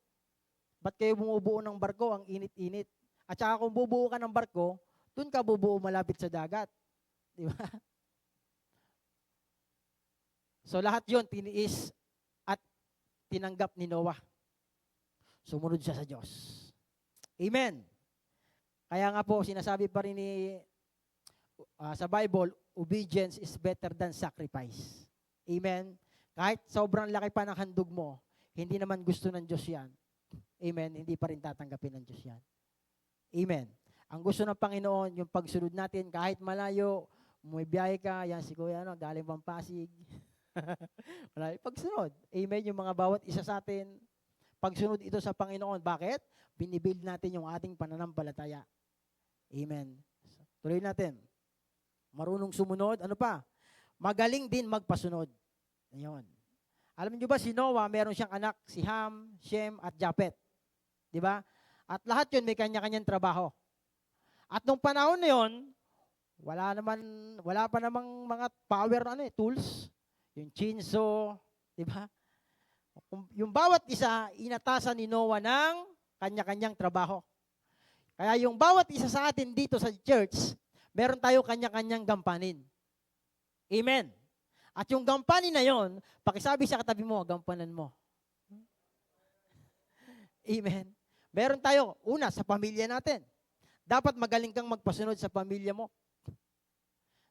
ba't kayo bumubuo ng barko? Ang init-init. At saka kung bubuo ka ng barko, dun ka bubuo malapit sa dagat. Di ba? So lahat yon tiniis at tinanggap ni Noah. Sumunod siya sa Diyos. Amen. Kaya nga po, sinasabi pa rin sa Bible, obedience is better than sacrifice. Amen. Kahit sobrang laki pa ng handog mo, hindi naman gusto ng Diyos yan. Amen. Hindi pa rin tatanggapin ng Diyos yan. Amen. Ang gusto ng Panginoon, yung pagsunod natin, kahit malayo, may biyahe ka, yan si Kuya, galing Pampasig. Wala, pagsunod. Amen. Yung mga bawat isa sa atin, pagsunod ito sa Panginoon. Bakit? Binibuild natin yung ating pananampalataya. Amen. Tuloy natin. Marunong sumunod. Ano pa? Magaling din magpasunod. Ayun. Alam niyo ba si Noah, meron siyang anak, si Ham, Shem, at Japet. Di ba? At lahat yun may kanya-kanyang trabaho. At nung panahon na yun, wala pa namang mga power tools. Yung chainsaw, di ba? Yung bawat isa, inatasan ni Noah ng kanya-kanyang trabaho. Kaya yung bawat isa sa atin dito sa church, meron tayo kanya-kanyang gampanin. Amen. At yung gampanin na yon, pakisabi sa katabi mo, gampanan mo. Amen. Meron tayo, una, sa pamilya natin. Dapat magaling kang magpasunod sa pamilya mo.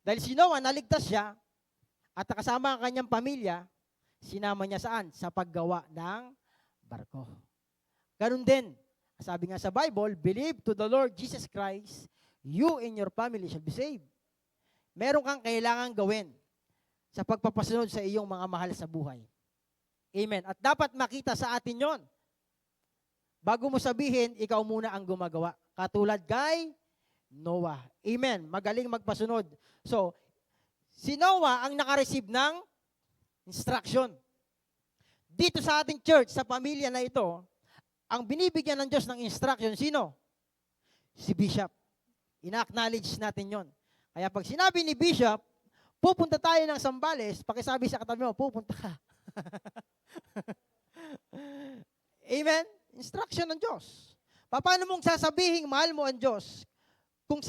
Dahil si Noah, naligtas siya, at kasama ang kanyang pamilya, sinama niya saan? Sa paggawa ng barko. Ganun din, sabi nga sa Bible, believe to the Lord Jesus Christ, you and your family shall be saved. Meron kang kailangan gawin sa pagpapasunod sa iyong mga mahal sa buhay. Amen. At dapat makita sa atin yon. Bago mo sabihin, ikaw muna ang gumagawa. Katulad kay Noah. Amen. Magaling magpasunod. So, si Noah ang nakareceive ng instruction. Dito sa ating church, sa pamilya na ito, ang binibigyan ng Diyos ng instruction, sino? Si Bishop. Ina-acknowledge natin yon. Kaya pag sinabi ni Bishop, pupunta tayo ng Sambales, pakisabi sa katabi mo, pupunta ka. Amen? Instruction ng Diyos. Paano mong sasabihin, mahal mo ang Diyos, kung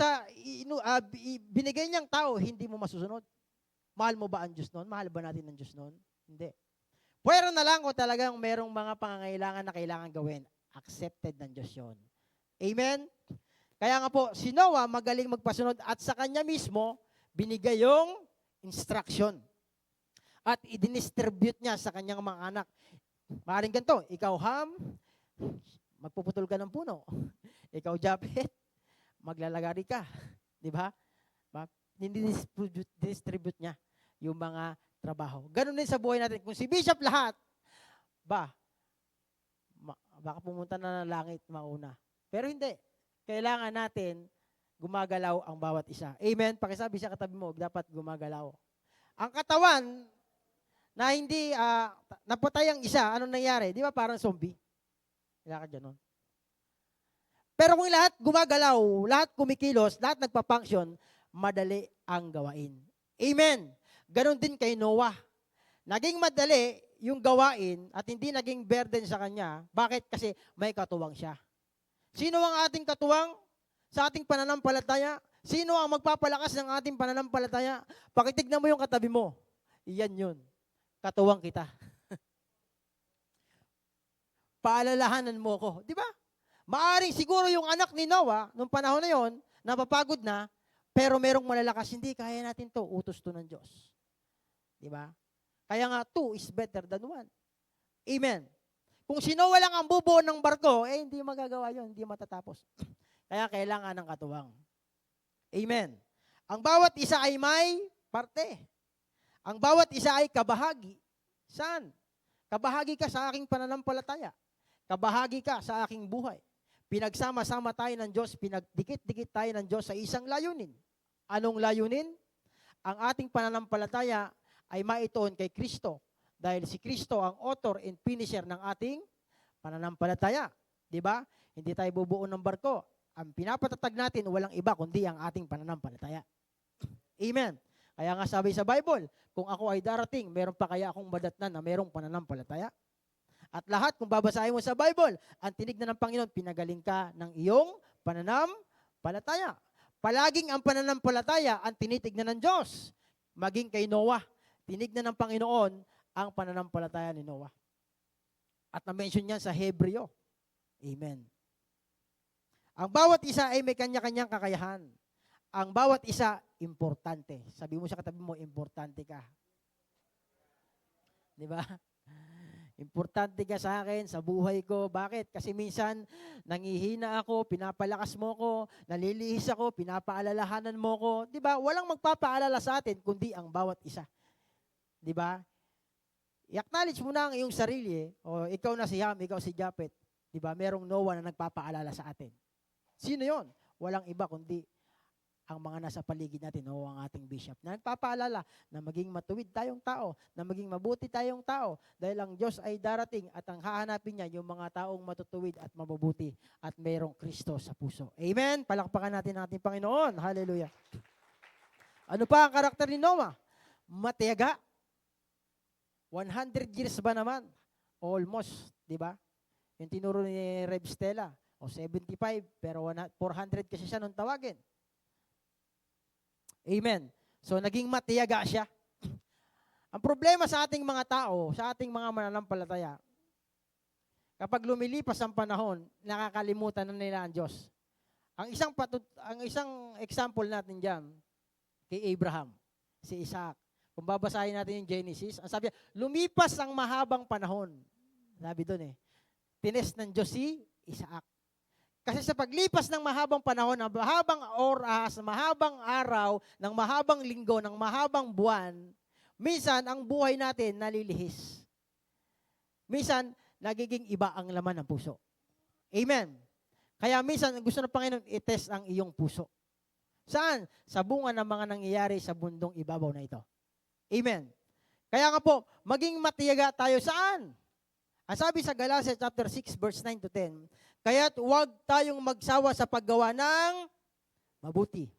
binigay niyang tao, hindi mo masusunod? Mahal mo ba ang Diyos noon? Mahal ba natin ang Diyos noon? Hindi. Pwera na lang o talagang merong mga pangangailangan na kailangan gawin. Accepted ng Diyos yun. Amen? Kaya nga po, si Noah magaling magpasunod at sa kanya mismo, binigay yung instruction. At i-distribute niya sa kanyang mga anak. Maaaring ganito, ikaw Ham, magpuputol ka ng puno. Ikaw Japet, maglalagari ka. Di ba? Distribute niya yung mga trabaho. Ganun din sa buhay natin. Kung si Bishop lahat, baka pumunta na ng langit mauna. Pero hindi. Kailangan natin gumagalaw ang bawat isa. Amen? Pakisabi sa katabi mo, dapat gumagalaw. Ang katawan na hindi napatay ang isa, anong nangyari? Di ba parang zombie? Kailangan dyan nun. Pero kung lahat gumagalaw, lahat kumikilos, lahat nagpa-function, madali ang gawain. Amen. Ganon din kay Noah. Naging madali yung gawain at hindi naging burden sa kanya. Bakit? Kasi may katuwang siya. Sino ang ating katuwang sa ating pananampalataya? Sino ang magpapalakas ng ating pananampalataya? Pakitignan mo yung katabi mo. Iyan yun. Katuwang kita. Paalalahanan mo ko. Di ba? Maaring siguro yung anak ni Noah, nung panahon na yon, napapagod na, pero merong malalakas, hindi, kaya natin to, utos to ng Diyos. Di ba? Kaya nga, 2 is better than 1. Amen. Kung si Noah lang ang bubuo ng barko, hindi magagawa yon, hindi matatapos. Kaya kailangan ng katuwang. Amen. Ang bawat isa ay may parte. Ang bawat isa ay kabahagi. Saan? Kabahagi ka sa aking pananampalataya. Kabahagi ka sa aking buhay. Pinagsama-sama tayo ng Diyos, pinagdikit-dikit tayo ng Diyos sa isang layunin. Anong layunin? Ang ating pananampalataya ay maituon kay Kristo. Dahil si Kristo ang author and finisher ng ating pananampalataya. Di ba? Hindi tayo bubuo ng barko. Ang pinapatatag natin, walang iba kundi ang ating pananampalataya. Amen. Kaya nga sabi sa Bible, kung ako ay darating, meron pa kaya akong madatnan na merong pananampalataya? At lahat, kung babasahin mo sa Bible, ang tinignan ng Panginoon, pinagaling ka ng iyong pananampalataya. Palaging ang pananampalataya ang tinitignan ng Diyos. Maging kay Noah, tinignan ng Panginoon ang pananampalataya ni Noah. At na-mention niyan sa Hebreo. Amen. Ang bawat isa ay may kanya-kanyang kakayahan. Ang bawat isa, importante. Sabi mo sa katabi mo, importante ka. Di ba? Importante ka sa akin, sa buhay ko. Bakit? Kasi minsan, nangihina ako, pinapalakas mo ko, nalilihis ako, pinapaalalahanan mo ko. Di ba? Walang magpapaalala sa atin, kundi ang bawat isa. Di ba? I-acknowledge mo na ang iyong sarili. O ikaw na si Ham, ikaw si Japet. Di ba? Merong Noah na nagpapaalala sa atin. Sino yon? Walang iba kundi ang mga nasa paligid natin o ang ating bishop na nagpapaalala na maging matuwid tayong tao, na maging mabuti tayong tao dahil ang Diyos ay darating at ang hahanapin niya yung mga taong matutuwid at mabubuti at mayroong Kristo sa puso. Amen? Palakpakan natin ang ating Panginoon. Hallelujah. Ano pa ang karakter ni Noah? Matiyaga. 100 years ba naman? Almost, di ba? Yung tinuro ni Rev Stella, o 75, pero 400 kasi siya nung tawagin. Amen. So, naging matiyaga siya. Ang problema sa ating mga tao, sa ating mga mananampalataya, kapag lumilipas ang panahon, nakakalimutan na nila ang Diyos. Ang isang example natin diyan kay Abraham, si Isaac. Kung babasahin natin yung Genesis, ang sabi niya, lumipas ang mahabang panahon. Sabi doon tinest ng Diyos si Isaac. Kasi sa paglipas ng mahabang panahon, ng mahabang oras, ng mahabang araw, ng mahabang linggo, ng mahabang buwan, minsan ang buhay natin nalilihis. Minsan, nagiging iba ang laman ng puso. Amen. Kaya minsan, gusto ng Panginoon i-test ang iyong puso. Saan? Sa bunga ng mga nangyayari sa bundong ibabaw na ito. Amen. Kaya nga po, maging matiyaga tayo saan? Ang sabi sa Galatia chapter 6, verse 9 to 10, kaya't huwag tayong magsawa sa paggawa ng mabuti.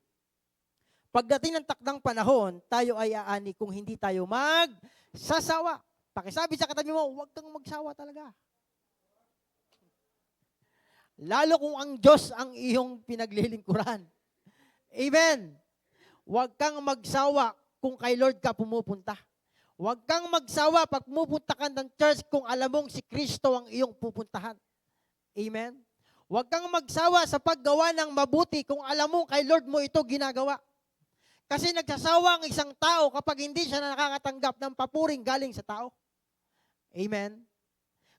Pagdating ng takdang panahon, tayo ay aani kung hindi tayo magsasawa. Pakisabi sa katabi mo, huwag kang magsawa talaga. Lalo kung ang Diyos ang iyong pinaglilingkuran. Amen. Huwag kang magsawa kung kay Lord ka pumupunta. Huwag kang magsawa pag pumupunta ka ng church kung alam mong si Kristo ang iyong pupuntahan. Amen? Huwag kang magsawa sa paggawa ng mabuti kung alam mo kay Lord mo ito ginagawa. Kasi nagsasawa ang isang tao kapag hindi siya nakakatanggap ng papuring galing sa tao. Amen?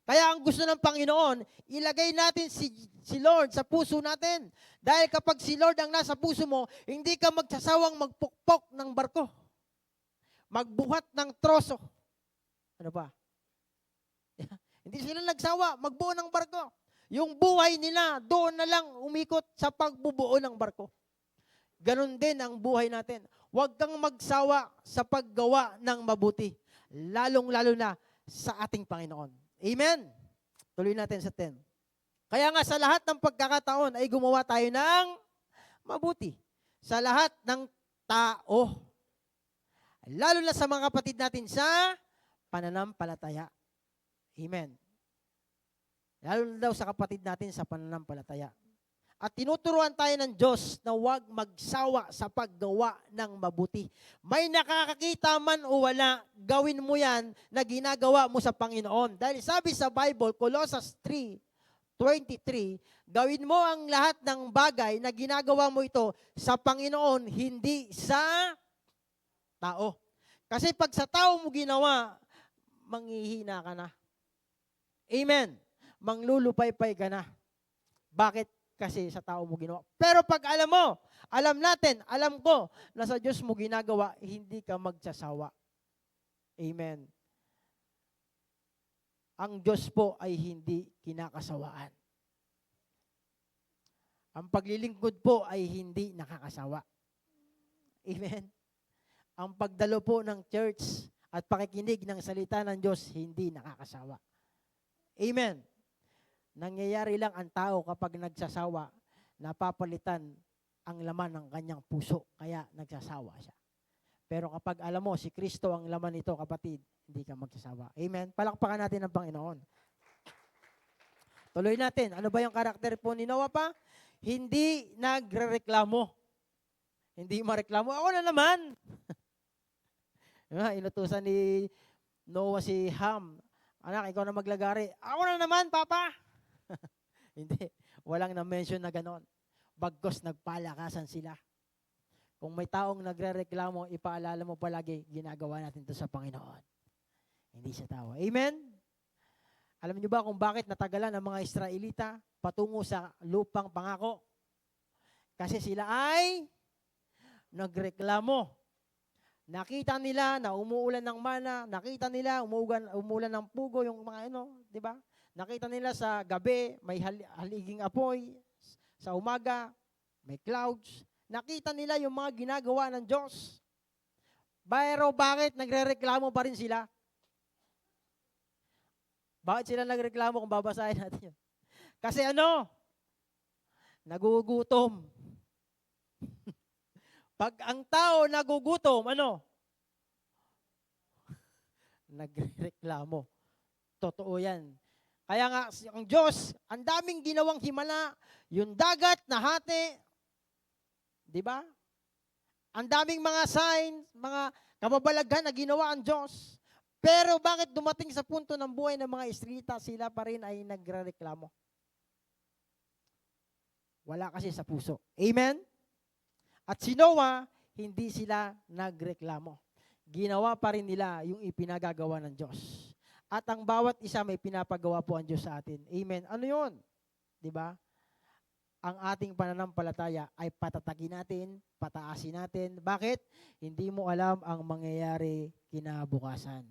Kaya ang gusto ng Panginoon, ilagay natin si Lord sa puso natin. Dahil kapag si Lord ang nasa puso mo, hindi ka magsasawang magpukpok ng barko. Magbuhat ng troso. Ano ba? Hindi sila nagsawa, magbuo ng barko. Yung buhay nila, doon na lang umikot sa pagbubuo ng barko. Ganon din ang buhay natin. Huwag kang magsawa sa paggawa ng mabuti. Lalong-lalo na sa ating Panginoon. Amen? Tuloy natin sa 10. Kaya nga sa lahat ng pagkakataon ay gumawa tayo ng mabuti. Sa lahat ng tao. Lalo na sa mga kapatid natin sa pananampalataya. Amen. Lalo na daw sa kapatid natin sa pananampalataya. At tinuturuan tayo ng Diyos na huwag magsawa sa paggawa ng mabuti. May nakakakita man o wala, gawin mo yan na ginagawa mo sa Panginoon. Dahil sabi sa Bible, Colossus 3:23, gawin mo ang lahat ng bagay na ginagawa mo ito sa Panginoon, hindi sa tao. Kasi pag sa tao mo ginawa, manghihina ka na. Amen. Manglulupay-pay ka na. Bakit? Kasi sa tao mo ginawa. Pero pag alam mo, alam natin, alam ko, na sa Diyos mo ginagawa, hindi ka magsasawa. Amen. Ang Diyos po ay hindi kinakasawaan. Ang paglilingkod po ay hindi nakakasawa. Amen. Ang pagdalo po ng church at pakikinig ng salita ng Diyos, hindi nakakasawa. Amen. Nangyayari lang ang tao kapag nagsasawa, napapalitan ang laman ng kanyang puso, kaya nagsasawa siya. Pero kapag alam mo, si Kristo ang laman nito, kapatid, hindi ka magsasawa. Amen? Palakpakan natin ang Panginoon. Tuloy natin. Ano ba yung karakter po ni Noah pa? Hindi nagrereklamo. Hindi mareklamo. Ako na naman. Inutusan ni Noah si Ham. Anak, ikaw na maglagari. Ako na naman, Papa. Hindi. Walang na-mention na ganon. Bagkos nagpalakasan sila. Kung may taong nagrereklamo, ipaalala mo palagi, ginagawa natin ito sa Panginoon. Hindi sa tao. Amen? Alam niyo ba kung bakit natagalan ang mga Israelita patungo sa lupang pangako? Kasi sila ay nagreklamo. Nakita nila na umuulan ng mana, nakita nila umuulan ng pugo, yung mga di ba? Nakita nila sa gabi, may haliging apoy, sa umaga, may clouds. Nakita nila yung mga ginagawa ng Diyos. Pero bakit nagrereklamo pa rin sila? Bakit sila nagreklamo kung babasahin natin yun? Kasi nagugutom. Pag ang tao nagugutom, nagrereklamo. Totoo yan. Kaya nga, ang Diyos, ang daming ginawang himala, yung dagat na hati, di ba? Ang daming mga signs, mga kababalaghan na ginawa ang Diyos. Pero bakit dumating sa punto ng buhay ng mga Israelita, sila pa rin ay nagrereklamo? Wala kasi sa puso. Amen? At si Noah, hindi sila nagreklamo. Ginawa pa rin nila yung ipinagagawa ng Diyos. At ang bawat isa may pinapagawa po ang Diyos sa atin. Amen. Ano yun? Diba? Ang ating pananampalataya ay patatagin natin, pataasin natin. Bakit? Hindi mo alam ang mangyayari kinabukasan.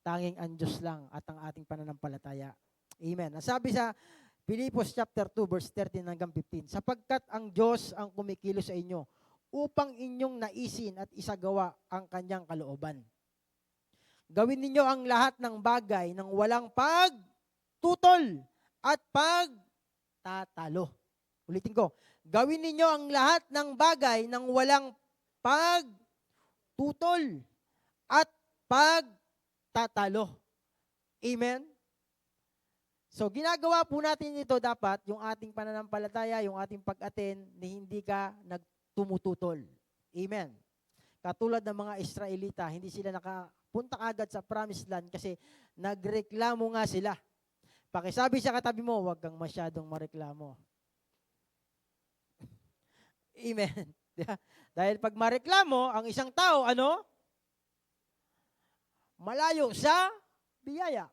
Tanging ang Diyos lang at ang ating pananampalataya. Amen. Ang sabi sa Filipos chapter 2 verse 13 hanggang 15, sapagkat ang Diyos ang kumikilos sa inyo upang inyong naisin at isagawa ang kanyang kalooban. Gawin ninyo ang lahat ng bagay ng walang pagtutol at pagtatalo. Ulitin ko. Gawin ninyo ang lahat ng bagay ng walang pagtutol at pagtatalo. Amen? So, ginagawa po natin ito dapat, yung ating pananampalataya, yung ating pag-attend, na hindi ka nagtumututol. Amen? Katulad ng mga Israelita, hindi sila nakapunta agad sa promised land kasi nagreklamo nga sila. Pakisabi sa katabi mo, huwag kang masyadong mareklamo. Amen. Dahil pag mareklamo, ang isang tao, malayo sa biyaya.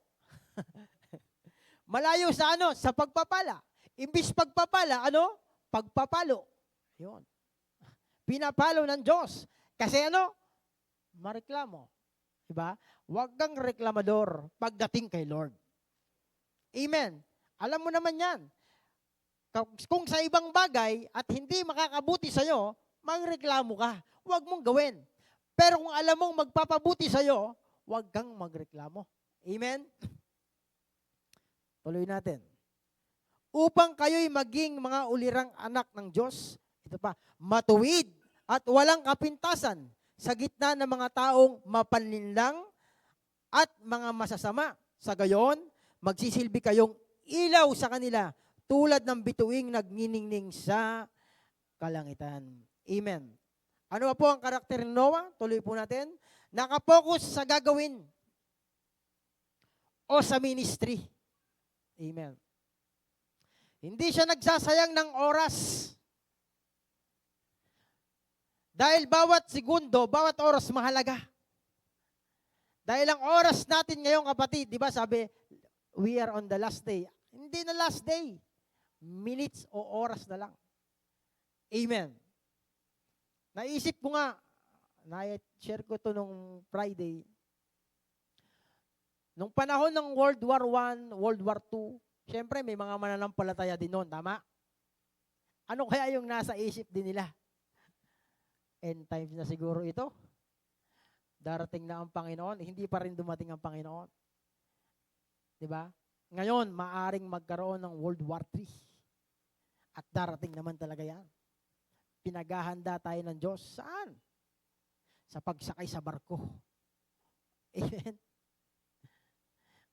Malayo sa sa pagpapala. Imbis pagpapala, pagpapalo. Yun. Pinapalo ng Diyos. Kasi mareklamo. Diba? Huwag kang reklamador pagdating kay Lord. Amen. Alam mo naman yan. Kung sa ibang bagay at hindi makakabuti sa'yo, magreklamo ka. Huwag mong gawin. Pero kung alam mong magpapabuti sa'yo, huwag kang magreklamo. Amen? Tuloy natin. upang kayo'y maging mga ulirang anak ng Diyos. Ito pa, matuwid at walang kapintasan sa gitna ng mga taong mapanlinlang at mga masasama. Sa gayon, magsisilbi kayong ilaw sa kanila tulad ng bituing nagniningning sa kalangitan. Amen. Ano ba po ang karakter ni Noah? Tuloy po natin. Nakapokus sa gagawin o sa ministry. Amen. Hindi siya nagsasayang ng oras. Dahil bawat segundo, bawat oras mahalaga. Dahil ang oras natin ngayon, kapatid, di ba sabi, we are on the last day. Hindi na last day. Minutes o oras na lang. Amen. Naisip ko nga, na-share ko to nung Friday. Nung panahon ng World War I, World War II, syempre may mga mananampalataya din noon, tama? Ano kaya yung nasa isip din nila? End times na siguro ito. Darating na ang Panginoon, hindi pa rin dumating ang Panginoon. Di ba? Ngayon, maaring magkaroon ng World War III. At darating naman talaga yan. Pinaghahanda tayo ng Diyos. Saan? Sa pagsakay sa barko. Amen?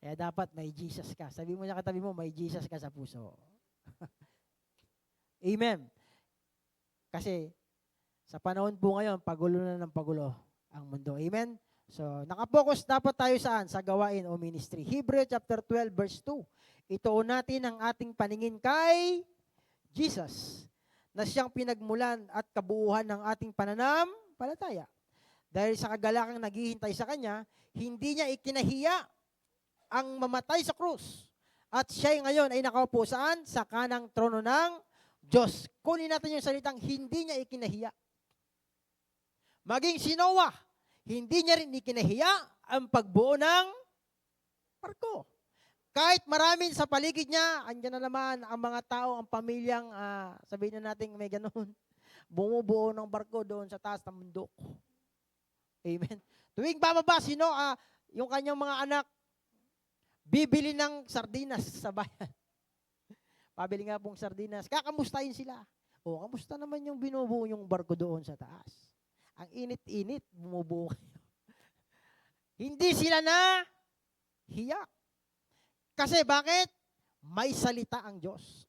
Kaya dapat may Jesus ka. Sabi mo niya katabi mo, may Jesus ka sa puso. Amen. Kasi, sa panahon po ngayon, pagulo na ng pagulo ang mundo. Amen? So, nakapokus dapat tayo saan? Sa gawain o ministry. Hebrew chapter 12 verse 2. Ituon natin ang ating paningin kay Jesus, na siyang pinagmulan at kabuuhan ng ating pananampalataya. Dahil sa kagalakang naghihintay sa Kanya, hindi niya ikinahiya ang mamatay sa krus. At siya ngayon ay nakaupo saan? Sa kanang trono ng Diyos. Kunin natin yung salitang hindi niya ikinahiya. Maging si Noah, hindi niya rin ikinahiya ang pagbuo ng barko. Kahit maraming sa paligid niya, andyan na naman ang mga tao, ang pamilyang, sabihin na natin may ganun, bumubuo ng barko doon sa taas ng bundok. Amen. Tuwing bababa, yung kanyang mga anak, bibili ng sardinas sa bayan. Pabili nga pong sardinas, kakamustahin sila. O, kamusta naman yung binubuo yung barko doon sa taas? Ang init-init, bumubuo kayo. Hindi sila na hiya. Kasi bakit? May salita ang Diyos.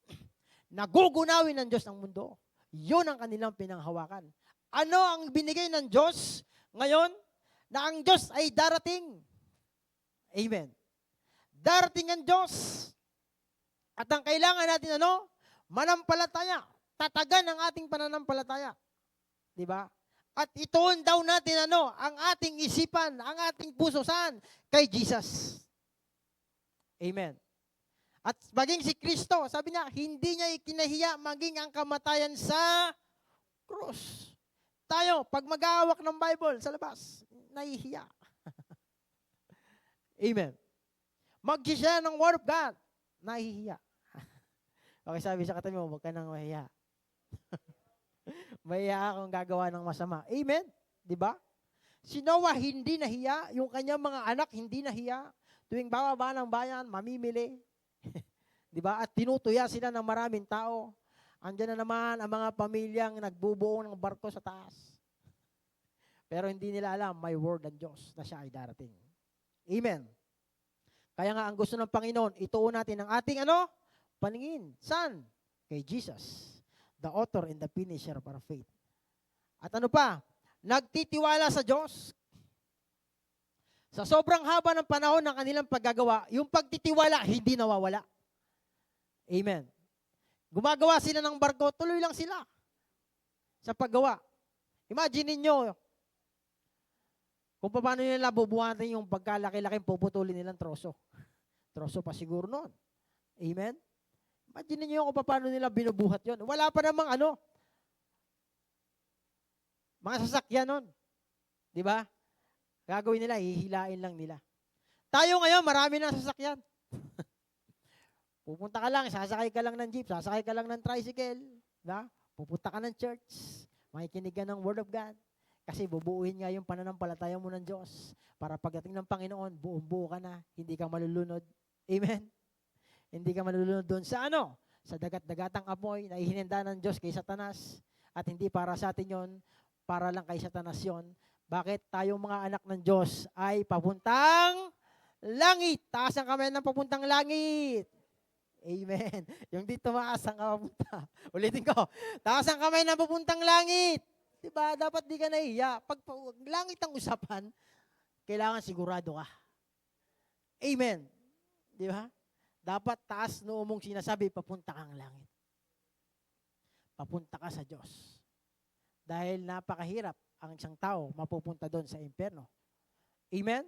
Nagugunawin ng Diyos ang mundo. Yun ang kanilang pinanghawakan. Ano ang binigay ng Diyos ngayon? Na ang Diyos ay darating. Amen. Darating ang Diyos. At ang kailangan natin manampalataya. Tatagan ang ating pananampalataya. Di ba? At ituon daw natin ang ating isipan, ang ating puso saan? Kay Jesus. Amen. At maging si Kristo, sabi niya, hindi niya ikinahiya maging ang kamatayan sa krus. Tayo, pag mag-aawak ng Bible sa labas, nahihiya. Amen. Mag-share ng Word of God, nahihiya. Okay, sabi sa katabi mo, huwag ka nang mahiya. Mahiya akong gagawa ng masama. Amen? Diba? Si Noah hindi nahiya, yung kanyang mga anak hindi nahiya. Tuwing bababa ng bayan, mamimili. Diba? At tinutuya sila ng maraming tao. Andiyan na naman ang mga pamilyang nagbubuo ng barko sa taas. Pero hindi nila alam, may word ng Diyos na siya ay darating. Amen. Kaya nga ang gusto ng Panginoon, ituon natin ang ating paningin. Saan? Kay Jesus, the author and the finisher of our faith. At nagtitiwala sa Diyos. Sa sobrang haba ng panahon ng kanilang paggagawa, yung pagtitiwala hindi nawawala. Amen. Gumagawa sila ng barko, tuloy lang sila sa paggawa. Imagine niyo kung paano nila bubuhatin yung pagkalaki-laking puputulin nilang troso. Troso pa siguro noon. Amen? Imagine niyo kung paano nila binubuhat yon. Wala pa namang mga sasakyan noon. Di ba? Gagawin nila, hihilain lang nila. Tayo ngayon, marami na sasakyan. Pupunta ka lang, sasakay ka lang ng jeep, sasakay ka lang ng tricycle. Diba? Pupunta ka ng church, makikinig ka ng Word of God. Kasi bubuuin nga yung pananampalataya mo ng Diyos. Para pagdating ng Panginoon, buong-buo ka na, hindi ka malulunod. Amen? Hindi ka malulunod doon sa sa dagat-dagatang apoy na ihinanda ng Diyos kay Satanas at hindi para sa atin yon, para lang kay Satanas yon. Bakit tayong mga anak ng Diyos ay papuntang langit? Taas ang kamay ng papuntang langit. Amen. Yung dito maas ang papunta. Ulitin ko. Taas ang kamay ng papuntang langit. Diba? Dapat di ka nahiya. Pag langit ang usapan, kailangan sigurado ka. Amen. Di ba? Dapat taas noo mong sinasabi, papunta kang langit. Papunta ka sa Diyos. Dahil napakahirap ang isang tao mapupunta doon sa impyerno. Amen?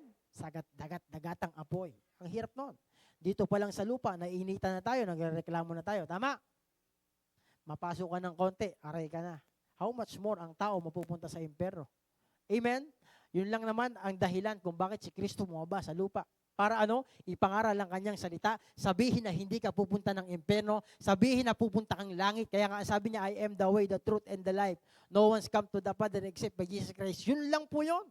Dagatang apoy. Ang hirap noon. Dito pa lang sa lupa, naiinitan na tayo, nagreklamo na tayo. Tama? Mapasok ka ng konti, aray ka na. How much more ang tao mapupunta sa impyerno? Amen? Yun lang naman ang dahilan kung bakit si Kristo bumaba sa lupa. Para ano? Ipangaral ang kanyang salita. Sabihin na hindi ka pupunta ng impyerno. Sabihin na pupunta kang langit. Kaya nga sabi niya, I am the way, the truth, and the life. No one's come to the Father except by Jesus Christ. Yun lang po yun.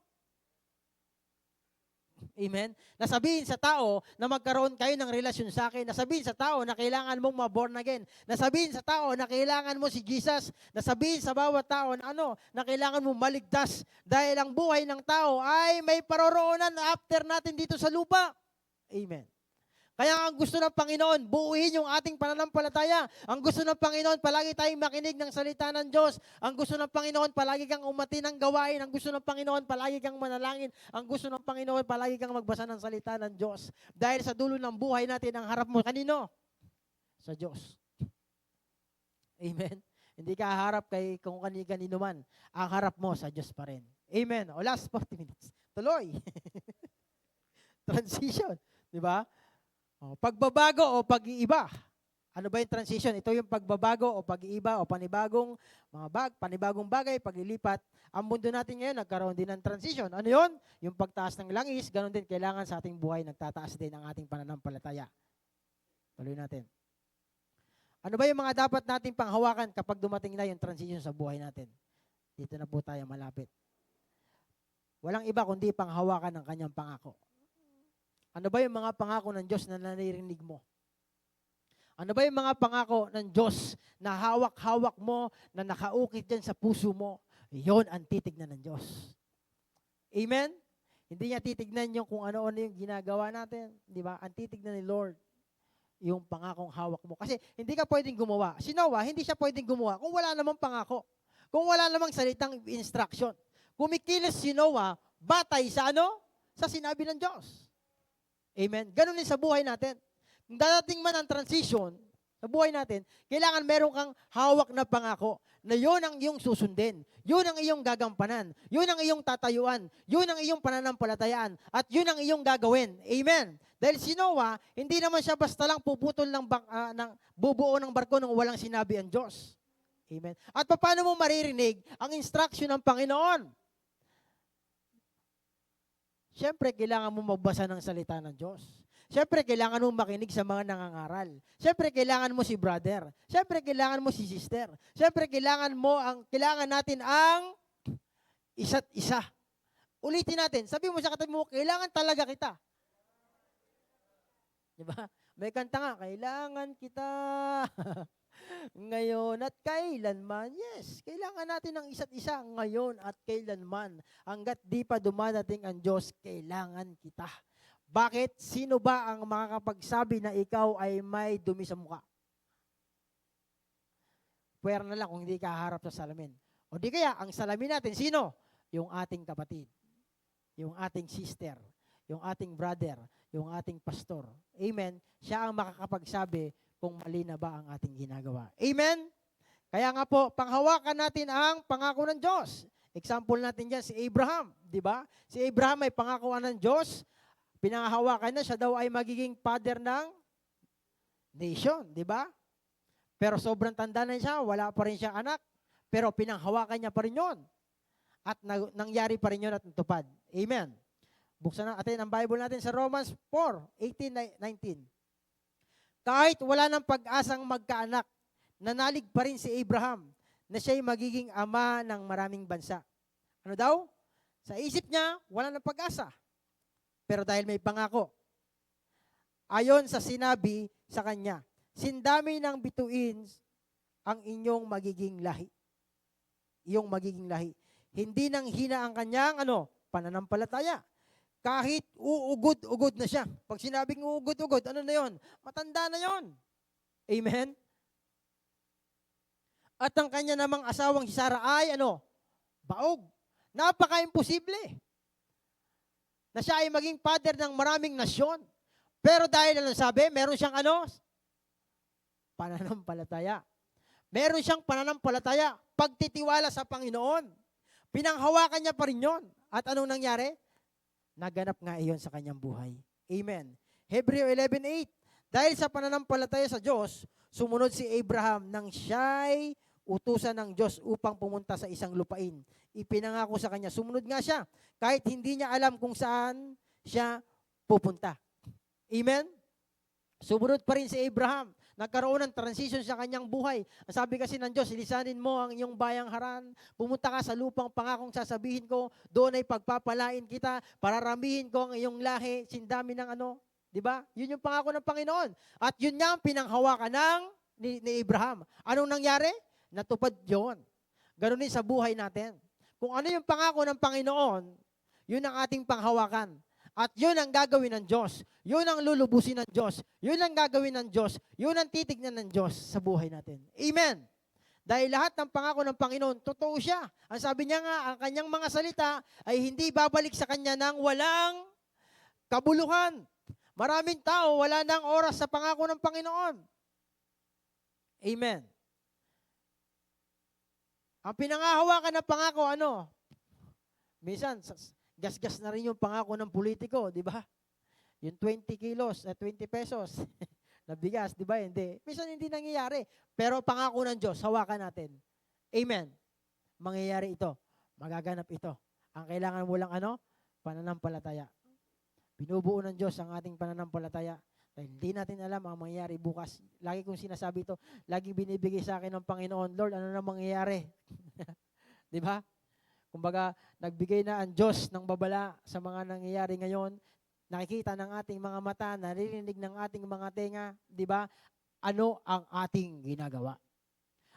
Amen? Nasabihin sa tao na magkaroon kayo ng relasyon sa akin. Nasabihin sa tao na kailangan mong ma-born again. Nasabihin sa tao na kailangan mo si Jesus. Nasabihin sa bawat tao na na kailangan mo maligtas. Dahil ang buhay ng tao ay may paroroonan after natin dito sa lupa. Amen. Kaya ang gusto ng Panginoon, buuhin yung ating pananampalataya. Ang gusto ng Panginoon, palagi tayong makinig ng salita ng Diyos. Ang gusto ng Panginoon, palagi kang umati ng gawain. Ang gusto ng Panginoon, palagi kang manalangin. Ang gusto ng Panginoon, palagi kang magbasa ng salita ng Diyos. Dahil sa dulo ng buhay natin, ang harap mo, kanino? Sa Diyos. Amen. Hindi ka harap kay kung kanino man. Ang harap mo sa Diyos pa rin. Amen. O last 40 minutes. Tuloy. Transition. Di ba? Pagbabago o pag-iiba. Ano ba yung transition? Ito yung pagbabago o pag-iiba o panibagong bagay, paglilipat. Ang mundo natin ngayon, nagkaroon din ng transition. Ano yun? Yung pagtaas ng langis, ganun din kailangan sa ating buhay, nagtataas din ang ating pananampalataya. Tuloy natin. Ano ba yung mga dapat nating panghawakan kapag dumating na yung transition sa buhay natin? Dito na po tayo malapit. Walang iba kundi panghawakan ng kanyang pangako. Ano ba yung mga pangako ng Diyos na naririnig mo? Ano ba yung mga pangako ng Diyos na hawak-hawak mo, na nakaukit dyan sa puso mo? Iyon ang titignan ng Diyos. Amen? Hindi niya titignan yung kung ano-ano yung ginagawa natin. Di ba? Ang titignan ni Lord, yung pangakong hawak mo. Kasi hindi ka pwedeng gumawa. Si Noah, hindi siya pwedeng gumawa kung wala namang pangako. Kung wala namang salitang instruction. Kumikilos si Noah, batay sa ano? Sa sinabi ng Diyos. Amen? Ganun din sa buhay natin. Kung dadating man ang transition sa buhay natin, kailangan meron kang hawak na pangako na yun ang iyong susundin, yun ang iyong gagampanan, yun ang iyong tatayuan, yun ang iyong pananampalatayaan, at yun ang iyong gagawin. Amen? Dahil si Noah, hindi naman siya basta lang puputol bubuo ng barko nang walang sinabi ang Diyos. Amen? At paano mo maririnig ang instruction ng Panginoon? Siyempre, kailangan mo magbasa ng salita ng Diyos. Siyempre, kailangan mo makinig sa mga nangangaral. Siyempre, kailangan mo si brother. Siyempre, kailangan mo si sister. Siyempre, kailangan natin ang isa't isa. Ulitin natin. Sabi mo sa katabi mo, kailangan talaga kita. Diba? May kanta nga, kailangan kita. Ngayon at kailanman. Yes, kailangan natin ng isa't isa ngayon at kailanman. Hanggat di pa dumadating ang Diyos, kailangan kita. Bakit? Sino ba ang makakapagsabi na ikaw ay may dumi sa mukha? Pwera na lang kung hindi ka harap sa salamin. O di kaya, ang salamin natin, sino? Yung ating kapatid, yung ating sister, yung ating brother, yung ating pastor. Amen? Siya ang makakapagsabi kung mali na ba ang ating ginagawa. Amen? Kaya nga po, panghawakan natin ang pangako ng Diyos. Example natin dyan, si Abraham. Di ba? Si Abraham ay pangakuan ng Diyos. Pinanghawakan na siya daw ay magiging father ng nation. Di ba? Pero sobrang tanda na siya, wala pa rin siya anak. Pero pinanghawakan niya pa rin yun. At nangyari pa rin yun at natupad. Amen? Buksan natin ang Bible natin sa Romans 4:18-19. Kahit wala ng pag-asang magkaanak, nanalig pa rin si Abraham na siya'y magiging ama ng maraming bansa. Ano daw? Sa isip niya, wala ng pag-asa. Pero dahil may pangako, ayon sa sinabi sa kanya, Sindami ng bituin ang inyong magiging lahi. Iyong magiging lahi. Hindi nang hina ang kanyang pananampalataya. Kahit uugod-ugod na siya. Pag sinabing uugod-ugod, ano na yon? Matanda na yon. Amen? At ang kanya namang asawang si Sarah ay baog. Napaka-imposible na siya ay maging father ng maraming nasyon. Pero dahil sabi, meron siyang pananampalataya. Meron siyang pananampalataya, pagtitiwala sa Panginoon. Pinanghawakan niya pa rin yun. At anong nangyari? Naganap nga iyon sa kanyang buhay. Amen. Hebreo 11:8. Dahil sa pananampalataya sa Diyos, sumunod si Abraham nang siya'y utusan ng Diyos upang pumunta sa isang lupain. Ipinangako sa kanya. Sumunod nga siya kahit hindi niya alam kung saan siya pupunta. Amen? Sumunod pa rin si Abraham. Nagkaroon ng transition sa kanyang buhay. Ang sabi kasi ng Diyos, ilisanin mo ang iyong bayang Haran. Pumunta ka sa lupang pangakong sasabihin ko, doon ay pagpapalain kita, pararamihin ko ang iyong lahi, sindami ng di ba? Yun yung pangako ng Panginoon. At yun nga ang pinanghawakan ni Abraham. Anong nangyari? Natupad yun. Ganun din sa buhay natin. Kung ano yung pangako ng Panginoon, yun ang ating panghawakan. At yun ang gagawin ng Diyos. Yun ang lulubusin ng Diyos. Yun ang gagawin ng Diyos. Yun ang titignan ng Diyos sa buhay natin. Amen. Dahil lahat ng pangako ng Panginoon, totoo siya. Ang sabi niya nga, ang kanyang mga salita ay hindi babalik sa kanya ng walang kabuluhan. Maraming tao, wala nang oras sa pangako ng Panginoon. Amen. Ang pinangahawakan ng pangako, minsan, gas-gas na rin yung pangako ng politiko, di ba? Yung 20 kilos, 20 pesos na bigas, di ba? Hindi. Minsan hindi nangyayari. Pero pangako ng Diyos, hawakan natin. Amen. Mangyayari ito. Magaganap ito. Ang kailangan mo lang pananampalataya. Binubuo ng Diyos ang ating pananampalataya. Dahil hindi natin alam ang mangyayari bukas. Lagi kong sinasabi ito, lagi binibigay sa akin ng Panginoon, Lord, ano na mangyayari? Di ba? Kumbaga, nagbigay na ang Diyos ng babala sa mga nangyayari ngayon. Nakikita ng ating mga mata, naririnig ng ating mga tenga, di ba? Ano ang ating ginagawa?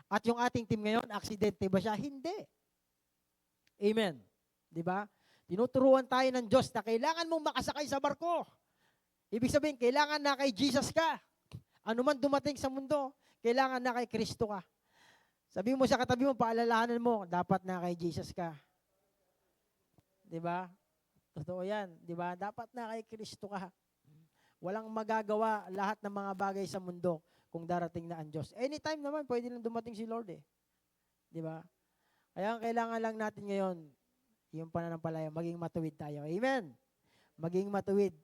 At yung ating team ngayon, aksidente ba siya? Hindi. Amen. Di ba? Tinuturuan tayo ng Diyos na kailangan mong makasakay sa barko. Ibig sabihin, kailangan na kay Jesus ka. Ano man dumating sa mundo, kailangan na kay Kristo ka. Sabi mo sa katabi mo, paalalahanan mo, dapat na kay Jesus ka. Diba? Totoo yan. Diba? Dapat na kay Kristo ka. Walang magagawa lahat ng mga bagay sa mundo kung darating na ang Diyos. Anytime naman, pwede lang dumating si Lord eh. Diba? Kaya ang kailangan lang natin ngayon, yung pananampalataya, maging matuwid tayo. Amen? Maging matuwid.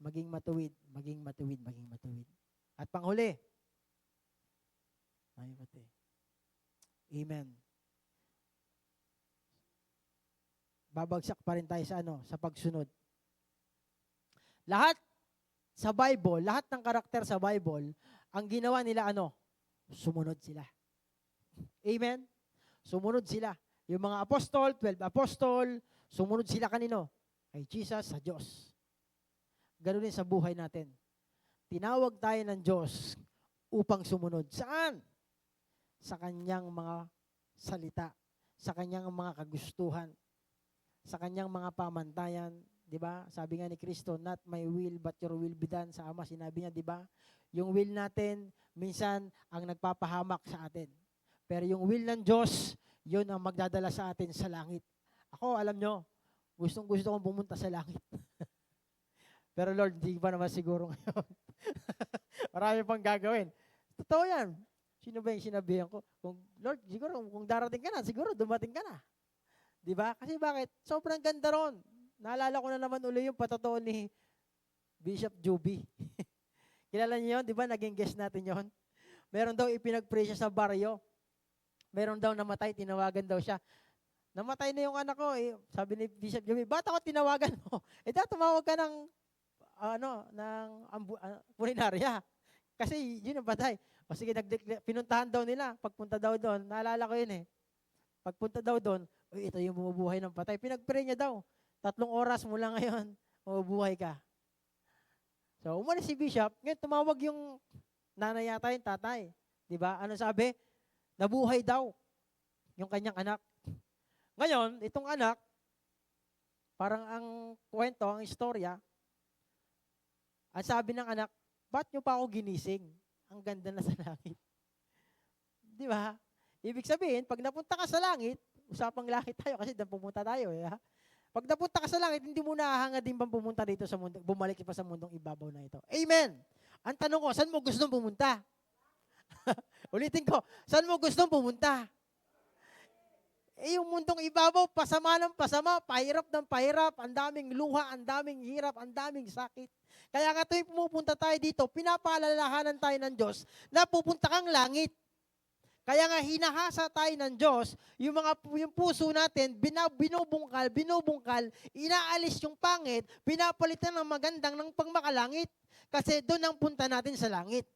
Maging matuwid. Maging matuwid. Maging matuwid. At panghuli, ay pati. Amen. Babagsak pa rin tayo sa pagsunod. Lahat sa Bible, lahat ng karakter sa Bible, ang ginawa nila sumunod sila. Amen? Sumunod sila. Yung mga apostol, 12 apostol, sumunod sila kanino? Kay Jesus, sa Diyos. Ganun din sa buhay natin. Tinawag tayo ng Diyos upang sumunod. Saan? Sa kanyang mga salita, sa kanyang mga kagustuhan, sa kanyang mga pamantayan, di ba? Sabi nga ni Kristo, not my will but your will be done. Sa Ama, sinabi niya, di ba? Yung will natin, minsan, ang nagpapahamak sa atin. Pero yung will ng Diyos, yun ang magdadala sa atin sa langit. Ako, alam nyo, gustong-gusto kong pumunta sa langit. Pero Lord, di ba naman siguro ngayon? Marami pang gagawin. Totoo yan. Sino ba yung sinabihan ko? Lord, siguro kung darating ka na, siguro dumating ka na. Di ba? Kasi bakit? Sobrang ganda ron. Naalala ko na naman uli yung patotoo ni Bishop Juby. Kilala niyo yun? Di ba? Naging guest natin yon. Meron daw ipinag-pray siya sa baryo. Meron daw namatay, tinawagan daw siya. Namatay na yung anak ko. Sabi ni Bishop Juby, ba't ako tinawagan mo? Tumawag ka ng pulinarya. Kasi yun ang patay. O sige, pinuntahan daw nila. Pagpunta daw doon, naalala ko yun eh. Pagpunta daw doon, ito yung bumubuhay ng patay. Pinag-pray niya daw. 3 oras mula ngayon, mabubuhay ka. So, umalis si Bishop. Ngayon, tumawag yung nanay yata yung tatay. Di ba? Ano sabi? Nabuhay daw yung kanyang anak. Ngayon, itong anak, parang ang kwento, ang istorya, ang sabi ng anak, ba't nyo pa ako ginising? Ang ganda na sa langit. Di ba? Ibig sabihin, pag napunta ka sa langit, usapang langit tayo kasi doon pumunta tayo. Eh, ha? Pag napunta ka sa langit, hindi mo nahahanga din bang pumunta dito sa mundo, bumalik pa sa mundong ibabaw na ito. Amen! Ang tanong ko, saan mo gustong pumunta? Ulitin ko, saan mo gustong pumunta? Eh, yung mundong ibabaw, pasama ng pasama, pahirap ng pahirap, ang daming luha, ang daming hirap, ang daming sakit. Kaya nga tuwing pumupunta tayo dito, pinapaalalahanan tayo ng Diyos na pupunta kang langit. Kaya nga hinahasa tayo ng Diyos, yung puso natin, binubungkal, inaalis yung pangit, pinapalitan ng magandang ng pangmakalangit. Kasi doon ang punta natin sa langit.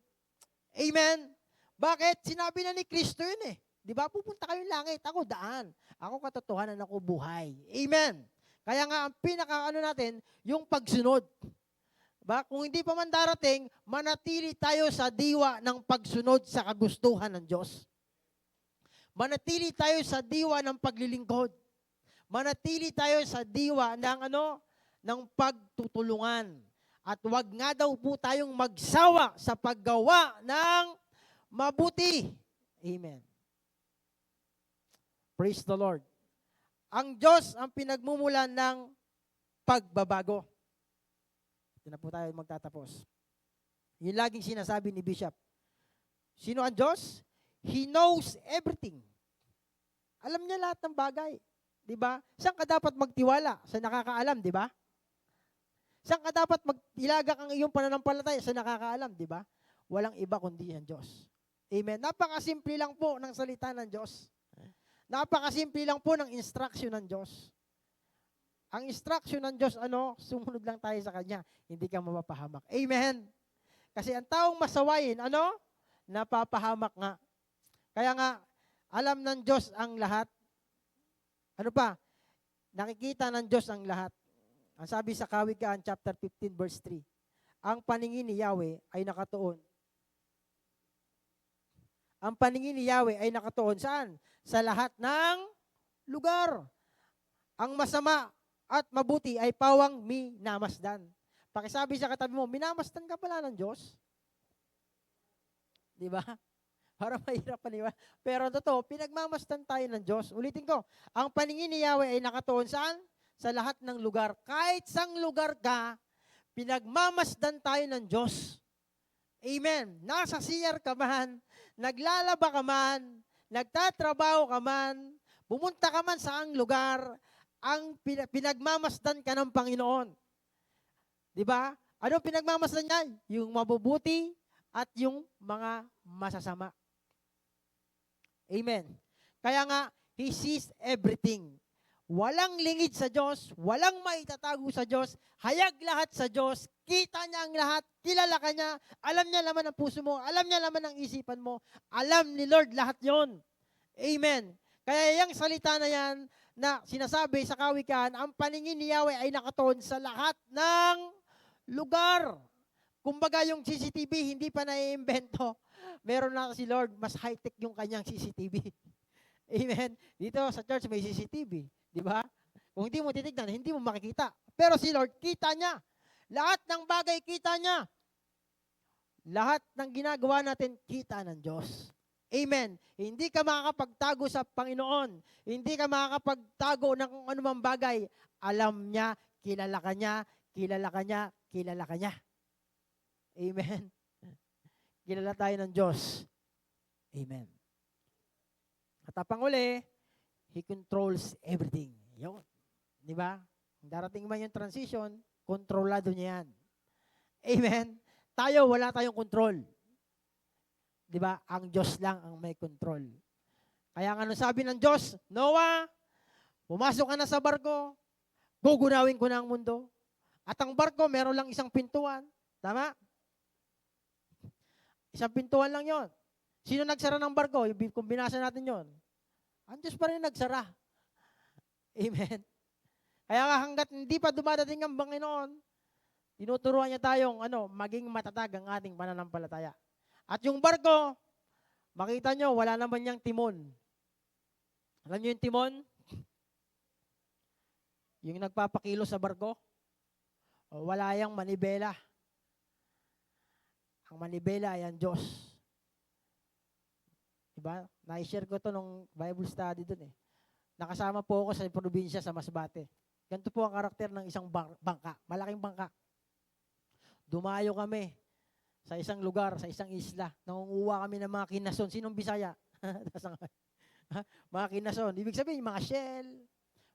Amen? Bakit? Sinabi na ni Kristo yun eh. Di ba? Pupunta kayong langit. Ako daan. Ako katotohanan, ako buhay. Amen. Kaya nga, ang natin, yung pagsunod. Ba? Kung hindi pa man darating, manatili tayo sa diwa ng pagsunod sa kagustuhan ng Diyos. Manatili tayo sa diwa ng paglilingkod. Manatili tayo sa diwa ng pagtutulungan. At wag nga daw po tayong magsawa sa paggawa ng mabuti. Amen. Praise the Lord. Ang Diyos ang pinagmumulan ng pagbabago. Ito na po tayo magtatapos. Yung laging sinasabi ni Bishop. Sino ang Diyos? He knows everything. Alam niya lahat ng bagay. Diba? Saan ka dapat magtiwala? Sa nakakaalam, diba? Saan ka dapat ilagak ang iyong pananampalataya? Sa nakakaalam, diba? Walang iba kundi ang Diyos. Amen. Napakasimple lang po ng salita ng Diyos. Napakasimple lang po ng instruction ng Diyos. Ang instruction ng Diyos, sumunod lang tayo sa Kanya. Hindi ka mapapahamak. Amen. Kasi ang taong masawayin, napapahamak nga. Kaya nga, alam ng Diyos ang lahat. Ano pa? Nakikita ng Diyos ang lahat. Ang sabi sa Kawikaan, chapter 15, verse 3, ang paningin ni Yahweh ay nakatuon. Ang paningin ni Yahweh ay nakatuon saan? Sa lahat ng lugar. Ang masama at mabuti ay pawang minamasdan. Pakisabi sa katabi mo, minamasdan ka pala ng Diyos. Di ba? Para mahirap pa niwa. Pero totoo, pinagmamasdan tayo ng Diyos. Ulitin ko, ang paningin ni Yahweh ay nakatuon saan? Sa lahat ng lugar. Kahit sang lugar ka, pinagmamasdan tayo ng Diyos. Amen. Nasa CR ka man, naglalaba ka man, nagtatrabaho ka man, pumunta ka man sa ang lugar, ang pinagmamasdan ka ng Panginoon. Di ba? Ano pinagmamasdan niya? Yung mabubuti at yung mga masasama. Amen. Kaya nga, He sees everything. Walang lingid sa Diyos, walang maitatago sa Diyos, hayag lahat sa Diyos, kita niya ang lahat, kilala ka niya, alam niya laman ang puso mo, alam niya laman ang isipan mo, alam ni Lord lahat yon. Amen. Kaya yung salita na yan, na sinasabi sa Kawikaan, ang paningin ni Yahweh ay nakatuon sa lahat ng lugar. Kumbaga yung CCTV, hindi pa naiimbento. Meron na si Lord, mas high-tech yung kanyang CCTV. Amen. Dito sa church may CCTV. Di ba? Kung hindi mo titignan, hindi mo makikita. Pero si Lord, kita niya. Lahat ng bagay, kita niya. Lahat ng ginagawa natin, kita ng Diyos. Amen. Hindi ka makakapagtago sa Panginoon. Hindi ka makakapagtago ng kung anumang bagay. Alam niya, kilala ka niya, kilala ka niya, kilala ka niya. Amen. Kilala tayo ng Diyos. Amen. At ang uli, He controls everything. Yun. Di ba? Darating man yung transition, kontrolado niya yan. Amen? Tayo, wala tayong control. Di ba? Ang Diyos lang ang may control. Kaya nga sabi ng Diyos, Noah, pumasok ka na sa barko, gugunawin ko na ang mundo. At ang barko, meron lang isang pintuan. Tama? Isang pintuan lang yon. Sino nagsara ng barko? Kung binasa natin yon. Ang Diyos pa rin nagsara. Amen. Kaya nga hanggat hindi pa dumadating ang Panginoon, tinuturuan niya tayong maging matatag ang ating pananampalataya. At yung barko, makita nyo, wala naman niyang timon. Alam niyo yung timon? Yung nagpapakilo sa barko? O, wala yang manibela. Ang manibela ay ang Diyos. Diba? Na-share ko to nung Bible study dun eh. Nakasama po ako sa probinsya sa Masbate. Ganito po ang karakter ng isang bangka. Malaking bangka. Dumayo kami sa isang lugar, sa isang isla. Nangunguha kami ng mga kinason. Sinong Bisaya? Mga kinason. Ibig sabihin, mga shell.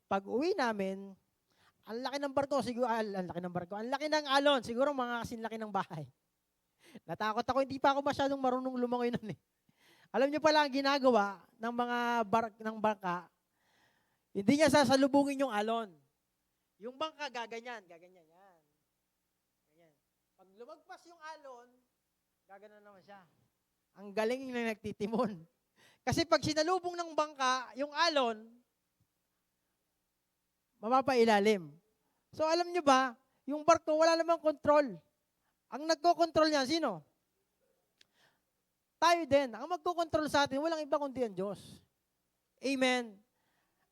Pag uwi namin, ang laki ng barko, siguro, ang laki ng barko, ang laki ng alon, siguro mga kasinlaki ng bahay. Natakot ako, hindi pa ako masyadong marunong lumangoy nun eh. Alam niyo pala ang ginagawa ng mga ng bangka, hindi niya sasalubungin yung alon. Yung bangka gaganyan, gaganyan yan. Ganyan. Pag lumagpas yung alon, gaganon naman siya. Ang galing na nagtitimon. Kasi pag sinalubong ng bangka, yung alon, mapapailalim. So alam niyo ba, yung barko wala namang control. Ang nagko-control niyan, sino? Tayo din. Ang magko-control sa atin, walang iba kundi ang Diyos. Amen.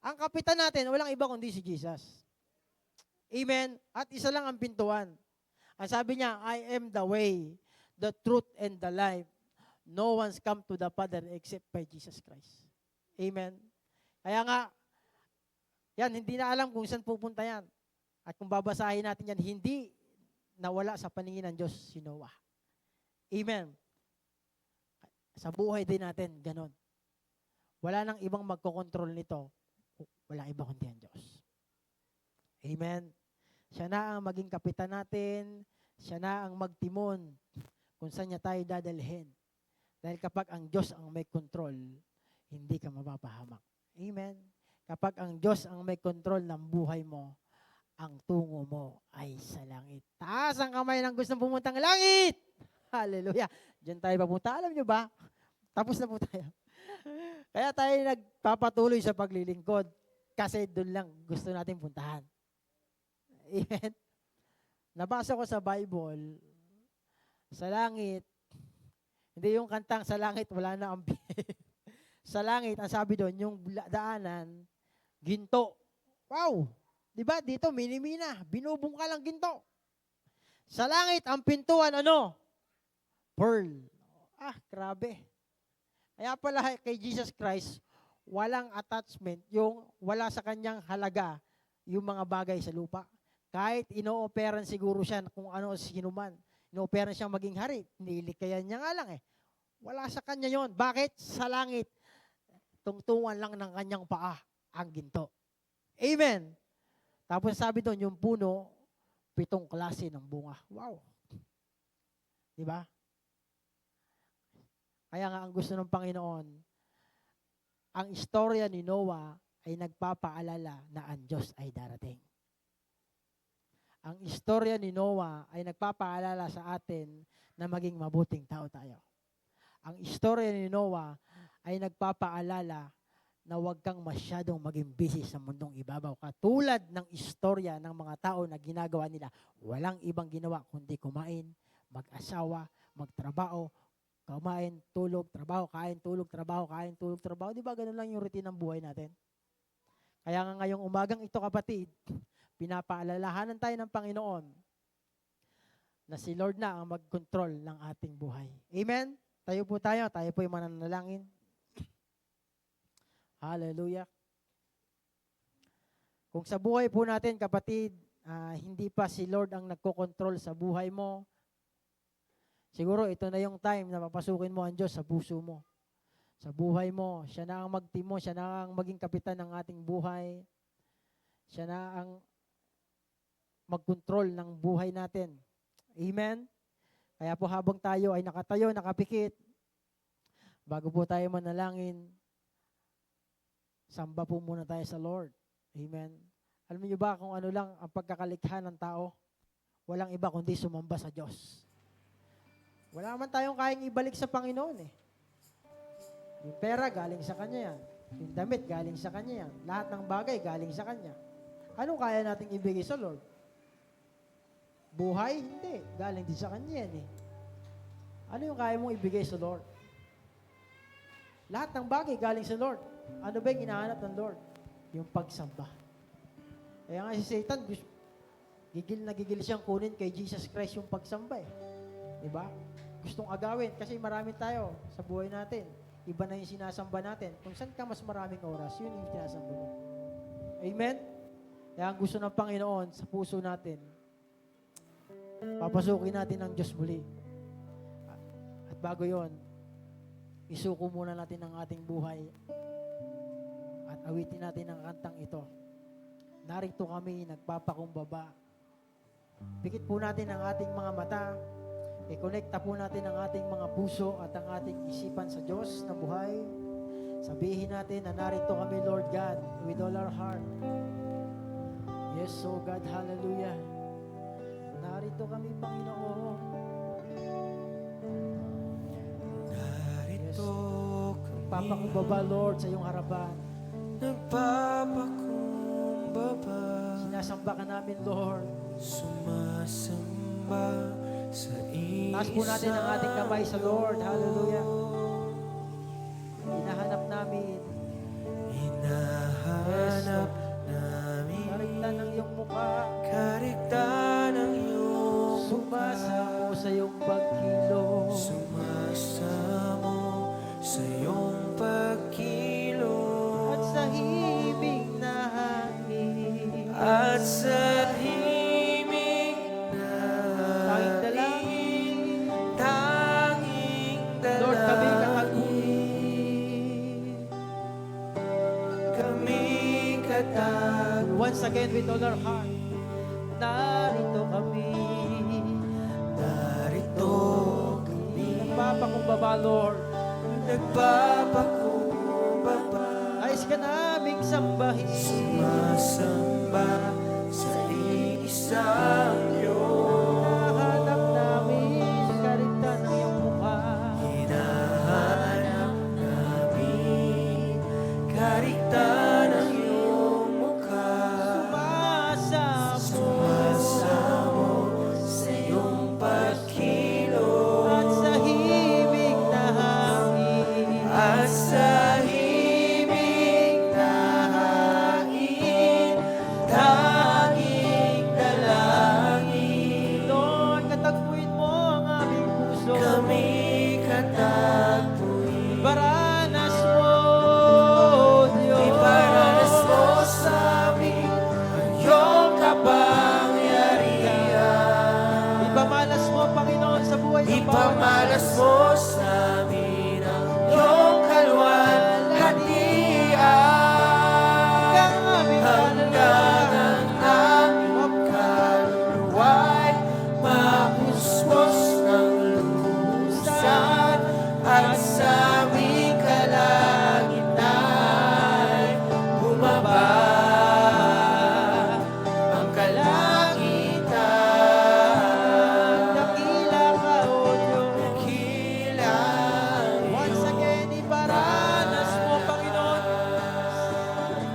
Ang kapitan natin, walang iba kundi si Jesus. Amen. At isa lang ang pintuan. Ang sabi niya, I am the way, the truth, and the life. No one's come to the Father except by Jesus Christ. Amen. Kaya nga, yan, hindi na alam kung saan pupunta yan. At kung babasahin natin yan, hindi nawala sa paningin ng Diyos si Noah. Amen. Sa buhay din natin, ganon. Wala nang ibang magkokontrol nito. Wala iba kundi ang Diyos. Amen. Siya na ang maging kapitan natin. Siya na ang magtimon kung saan niya tayo dadalhin. Dahil kapag ang Diyos ang may control, hindi ka mapapahamak. Amen. Kapag ang Diyos ang may control ng buhay mo, ang tungo mo ay sa langit. Taas ang kamay ng gustong pumuntang langit! Hallelujah! Diyan tayo papunta. Alam nyo ba? Tapos na po tayo. Kaya tayo nagpapatuloy sa paglilingkod kasi doon lang gusto natin puntahan. Amen? Nabasa ko sa Bible, sa langit, hindi yung kantang sa langit, wala na ang sa langit, ang sabi doon, yung daanan, ginto. Wow! Diba? Dito, minimina. Binubong ka lang ginto. Sa langit, ang pintuan, ano? Pearl. Ah, grabe. Kaya pala kay Jesus Christ, walang attachment, yung wala sa kanyang halaga, yung mga bagay sa lupa. Kahit ino-operan siguro siya kung ano sinuman. Ino-operan siyang maging hari. Nilikayan niya nga lang eh. Wala sa kanya yon. Bakit? Sa langit, tungtungan lang ng kanyang paa ang ginto. Amen. Tapos sabi doon, yung puno, 7 klase ng bunga. Wow. Diba? Kaya nga ang gusto ng Panginoon, ang istorya ni Noah ay nagpapaalala na ang Diyos ay darating. Ang istorya ni Noah ay nagpapaalala sa atin na maging mabuting tao tayo. Ang istorya ni Noah ay nagpapaalala na huwag kang masyadong maging busy sa mundong ibabaw. Katulad ng istorya ng mga tao na ginagawa nila, walang ibang ginawa kundi kumain, mag-asawa, magtrabaho, kumain, tulog, trabaho, kain, tulog, trabaho, kain, tulog, trabaho. Di ba ganun lang yung routine ng buhay natin? Kaya nga ngayong umagang ito kapatid, pinapaalalahanan tayo ng Panginoon na si Lord na ang mag-control ng ating buhay. Amen? Tayo po yung mananalangin. Hallelujah. Kung sa buhay po natin, kapatid, hindi pa si Lord ang nagko-control sa buhay mo, siguro ito na yung time na papasukin mo ang Diyos sa puso mo. Sa buhay mo, siya na ang magtimo, siya na ang maging kapitan ng ating buhay. Siya na ang mag-control ng buhay natin. Amen? Kaya po habang tayo ay nakatayo, nakapikit, bago po tayo manalangin, samba po muna tayo sa Lord. Amen? Alam niyo ba kung ano lang ang pagkakalikha ng tao? Walang iba kundi sumamba sa Diyos. Wala man tayong kayang ibalik sa Panginoon eh. Yung pera galing sa Kanya yan. Yung damit galing sa Kanya yan. Lahat ng bagay galing sa Kanya. Ano kaya nating ibigay sa Lord? Buhay? Hindi. Galing din sa Kanya yan eh. Ano yung kaya mong ibigay sa Lord? Lahat ng bagay galing sa Lord. Ano ba yung hinahanap ng Lord? Yung pagsamba. Kaya nga si Satan, gigil na gigil siyang kunin kay Jesus Christ yung pagsamba eh. Diba? Gustong agawin kasi marami tayo sa buhay natin. Iba na yung sinasamba natin. Kung saan ka mas maraming oras, yun yung sinasamba mo. Amen? Kaya ang gusto ng Panginoon sa puso natin, papasukin natin ang Diyos muli. At bago yon, isuko muna natin ang ating buhay at awitin natin ang kantang ito. Narito kami, nagpapakumbaba. Pikit po natin ang ating mga mata. I-connecta po natin ang ating mga puso at ang ating isipan sa Diyos na buhay. Sabihin natin na narito kami, Lord God, with all our heart. Yes, oh God, hallelujah. Narito kami, Panginoon. Narito kami, Papakumbaba, Lord, sa iyong harapan. nagpapakumbaba, Sinasamba ka namin, Lord. sumasamba sa isang Taas po natin ang ating kamay sa Lord. Hallelujah. Hinahanap namin. Hinahanap namin Karigtan ng iyong mukha. karigtan ng iyong Sumasamo sa iyong pagkilo. sumasamo sa iyong pagkilo At sa himig na hangin. at sa himig na Tanging dalangin. tanging Lord, kami dalangin. Kami katag Once again with all our heart. Narito kami. narito kami, Nagpapakumbaba, Lord. nagpapakumbaba, Nais ka naming sambahin. sumasamba sa isang Diyos. Hinahanap namin karigtan ng iyong mukha. Hinahanap namin karigtan ng iyong mukha. Sumasamo sa iyong pagkilo At sa himig na hangin. at sa himig na hangin, tanging dalangin. Lord, katagpuin mo ang aming puso. Kami katagpuin, Baranas mo, Diyos. iparanas mo sa amin ang iyong kapangyarihan. Ipamalas mo, Panginoon, sa buhay ng bawat Ipamalas mo sa amin ang iyong kalwalhatian. Hanggang ang aming kaluluwa'y mapuspos ng lubusan at sa aming kalagitnaan bumaba ang kalangitan. Dakila ka, O Diyos. Dakilang Once again, iparanas mo, Panginoon, sa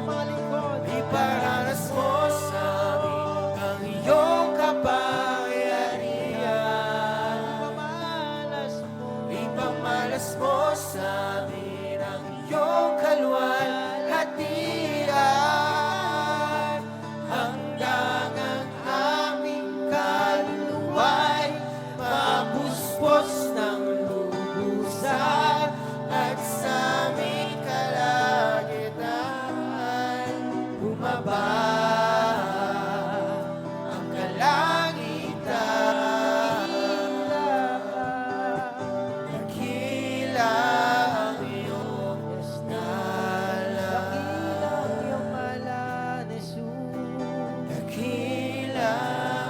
mga lingkod. iparanas mo sa amin ang iyong kapangyarihan. Ipamalas mo. Ipamalas mo sa amin ang iyong kalwalhatian. Hanggang ang aming kaluluwa'y mapuspos ng lubusan at sa aming kalagitnaan bumaba ang kalangitan. Dakila ang iyong ngalan. Dakila ang iyong ngalan, Jesus. Dakila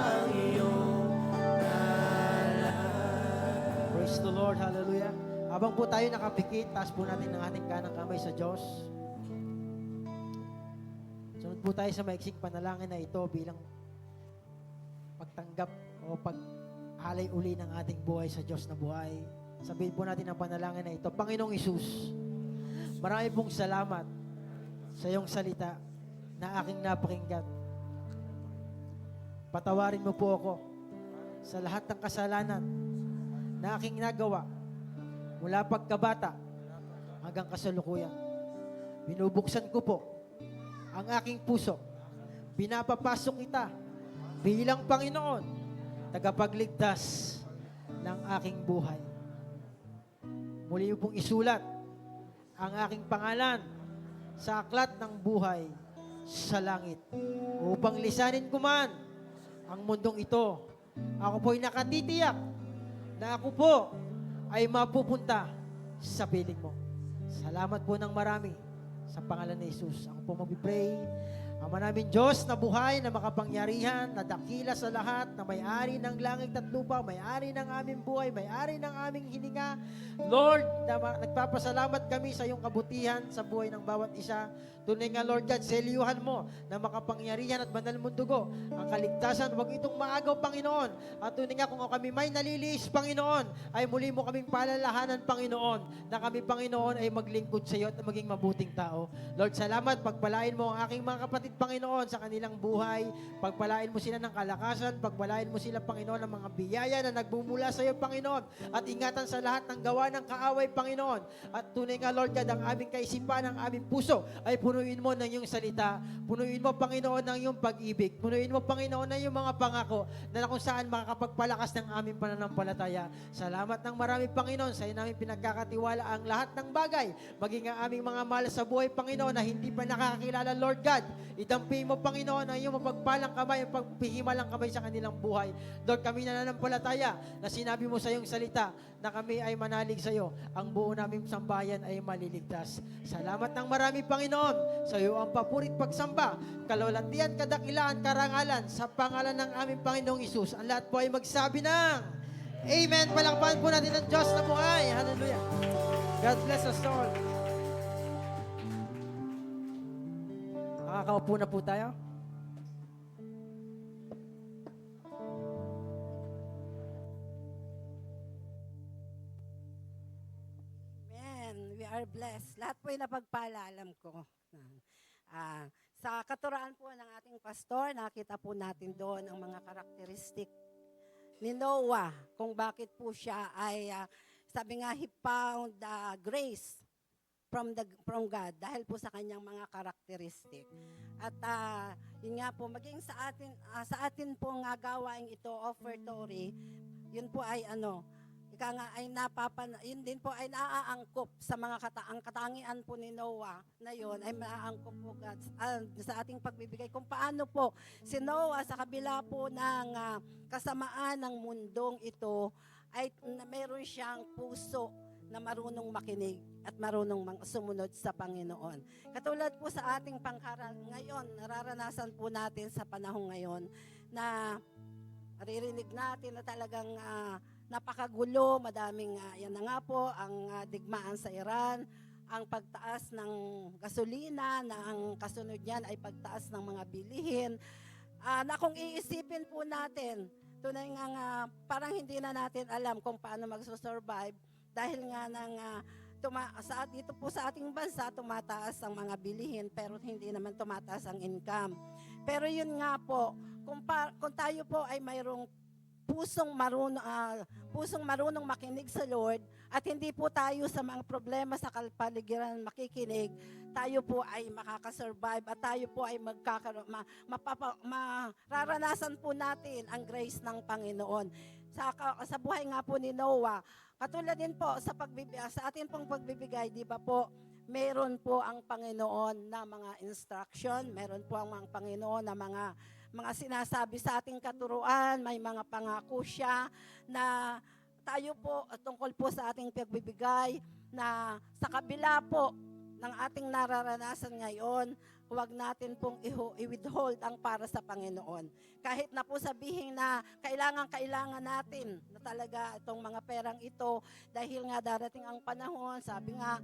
ang iyong ngalan. Praise the Lord, hallelujah. Habang po tayo nakapikit, taas po natin ang ating kanang kamay sa Diyos. Sunod po tayo sa maiksing panalangin na ito bilang pagtanggap o pag-alay uli ng ating buhay sa Diyos na buhay. Sabihin po natin ang panalangin na ito. Panginoong Isus, marami pong salamat sa iyong salita na aking napakinggan. Patawarin mo po ako sa lahat ng kasalanan na aking nagawa mula pagkabata hanggang kasalukuyan. Binubuksan ko po ang aking puso. Pinapapasok kita bilang Panginoon, tagapagligtas ng aking buhay. Muli mo pong isulat ang aking pangalan sa aklat ng buhay sa langit. Upang lisanin ko man ang mundong ito, ako po'y nakatitiyak na ako po ay mapupunta sa piling mo. Salamat po ng marami sa pangalan ni Jesus. Ako po mag-pray. Ama namin Diyos na buhay, na makapangyarihan, na dakila sa lahat, na may-ari ng langit at lupa, may-ari ng aming buhay, may-ari ng aming hininga. Lord, nagpapasalamat kami sa iyong kabutihan sa buhay ng bawat isa. Tunay nga, Lord God, selyuhan mo na makapangyarihan at banal mong dugo ang kaligtasan. Huwag itong maagaw, Panginoon. At tunay nga, kung kami may naliliis, Panginoon, ay muli mo kaming palalahanan, Panginoon, na kami, Panginoon, ay maglingkod sa iyo at maging mabuting tao. Lord, salamat. Pagpalain mo ang aking mga kapatid, Panginoon, sa kanilang buhay. Pagpalain mo sila ng kalakasan. Pagpalain mo sila, Panginoon, ng mga biyaya na nagbumula sa iyo, Panginoon. At ingatan sa lahat ng gawa ng kaaway, Panginoon. At tunay nga, Lord God, ang aming kaisipan, ang aming puso, ay punuin mo ng iyong salita. Punuin mo, Panginoon, ng iyong pag-ibig. Punuin mo, Panginoon, ng iyong mga pangako na kung saan makakapagpalakas ng aming pananampalataya. Salamat ng marami, Panginoon. Sa iyo namin pinagkakatiwala ang lahat ng bagay. Maging ang aming mga mahal sa buhay, Panginoon, na hindi pa nakakakilala, Lord God. Idampi mo, Panginoon, ang iyong mapagpalang kamay, ang pagpihimalang kamay sa kanilang buhay. Lord, kami nananampalataya na sinabi mo sa iyong salita na kami ay manalig sa iyo. Ang buo naming sambayan ay maliligtas. Salamat ng marami, Panginoon. Sa iyo ang papurit pagsamba, kalawalatian, kadakilaan, karangalan, sa pangalan ng aming Panginoong Isus. Ang lahat po ay magsabi ng Amen. Palakpakan po natin ang Diyos na buhay. Hallelujah. God bless us all. Makakaupo na po tayo. Amen. We are blessed. Lahat po ay napagpala, alam ko. Sa katuraan po ng ating pastor, nakita po natin doon ang mga karakteristik ni Noah, kung bakit po siya ay, sabi nga, he found grace from God dahil po sa kanyang mga karakteristik. At yun nga po, maging sa atin po nga gawain ito, offertory, yun po ay ika nga ay yun din po ay naaangkop sa mga ang katangian po ni Noah na yun ay maaangkop po sa ating pagbibigay. Kung paano po si Noah sa kabila po ng kasamaan ng mundong ito ay meron siyang puso na marunong makinig at marunong sumunod sa Panginoon. Katulad po sa ating ngayon, nararanasan po natin sa panahon ngayon na naririnig natin na talagang napakagulo, madaming, yan na nga po, ang digmaan sa Iran, ang pagtaas ng gasolina, na ang kasunod niyan ay pagtaas ng mga bilihin, na kung iisipin po natin, tunay nga parang hindi na natin alam kung paano magsusurvive dahil nga dito po sa ating bansa, tumataas ang mga bilihin pero hindi naman tumataas ang income. Pero yun nga po, kung tayo po ay mayroong pusong marunong makinig sa Lord at hindi po tayo sa mga problema sa kapaligiran makikinig, tayo po ay makakasurvive at tayo po ay mararanasan po natin ang grace ng Panginoon. Sa buhay nga po ni Noah, katulad din po sa ating pong pagbibigay, di ba po, meron po ang Panginoon na mga instruction, meron po ang mga Panginoon na mga sinasabi sa ating katuruan, may mga pangako siya na tayo po, tungkol po sa ating pagbibigay, na sa kabila po ng ating nararanasan ngayon, huwag natin pong i-withhold ang para sa Panginoon. Kahit na po sabihin na kailangan natin na talaga itong mga perang ito dahil nga darating ang panahon, sabi nga,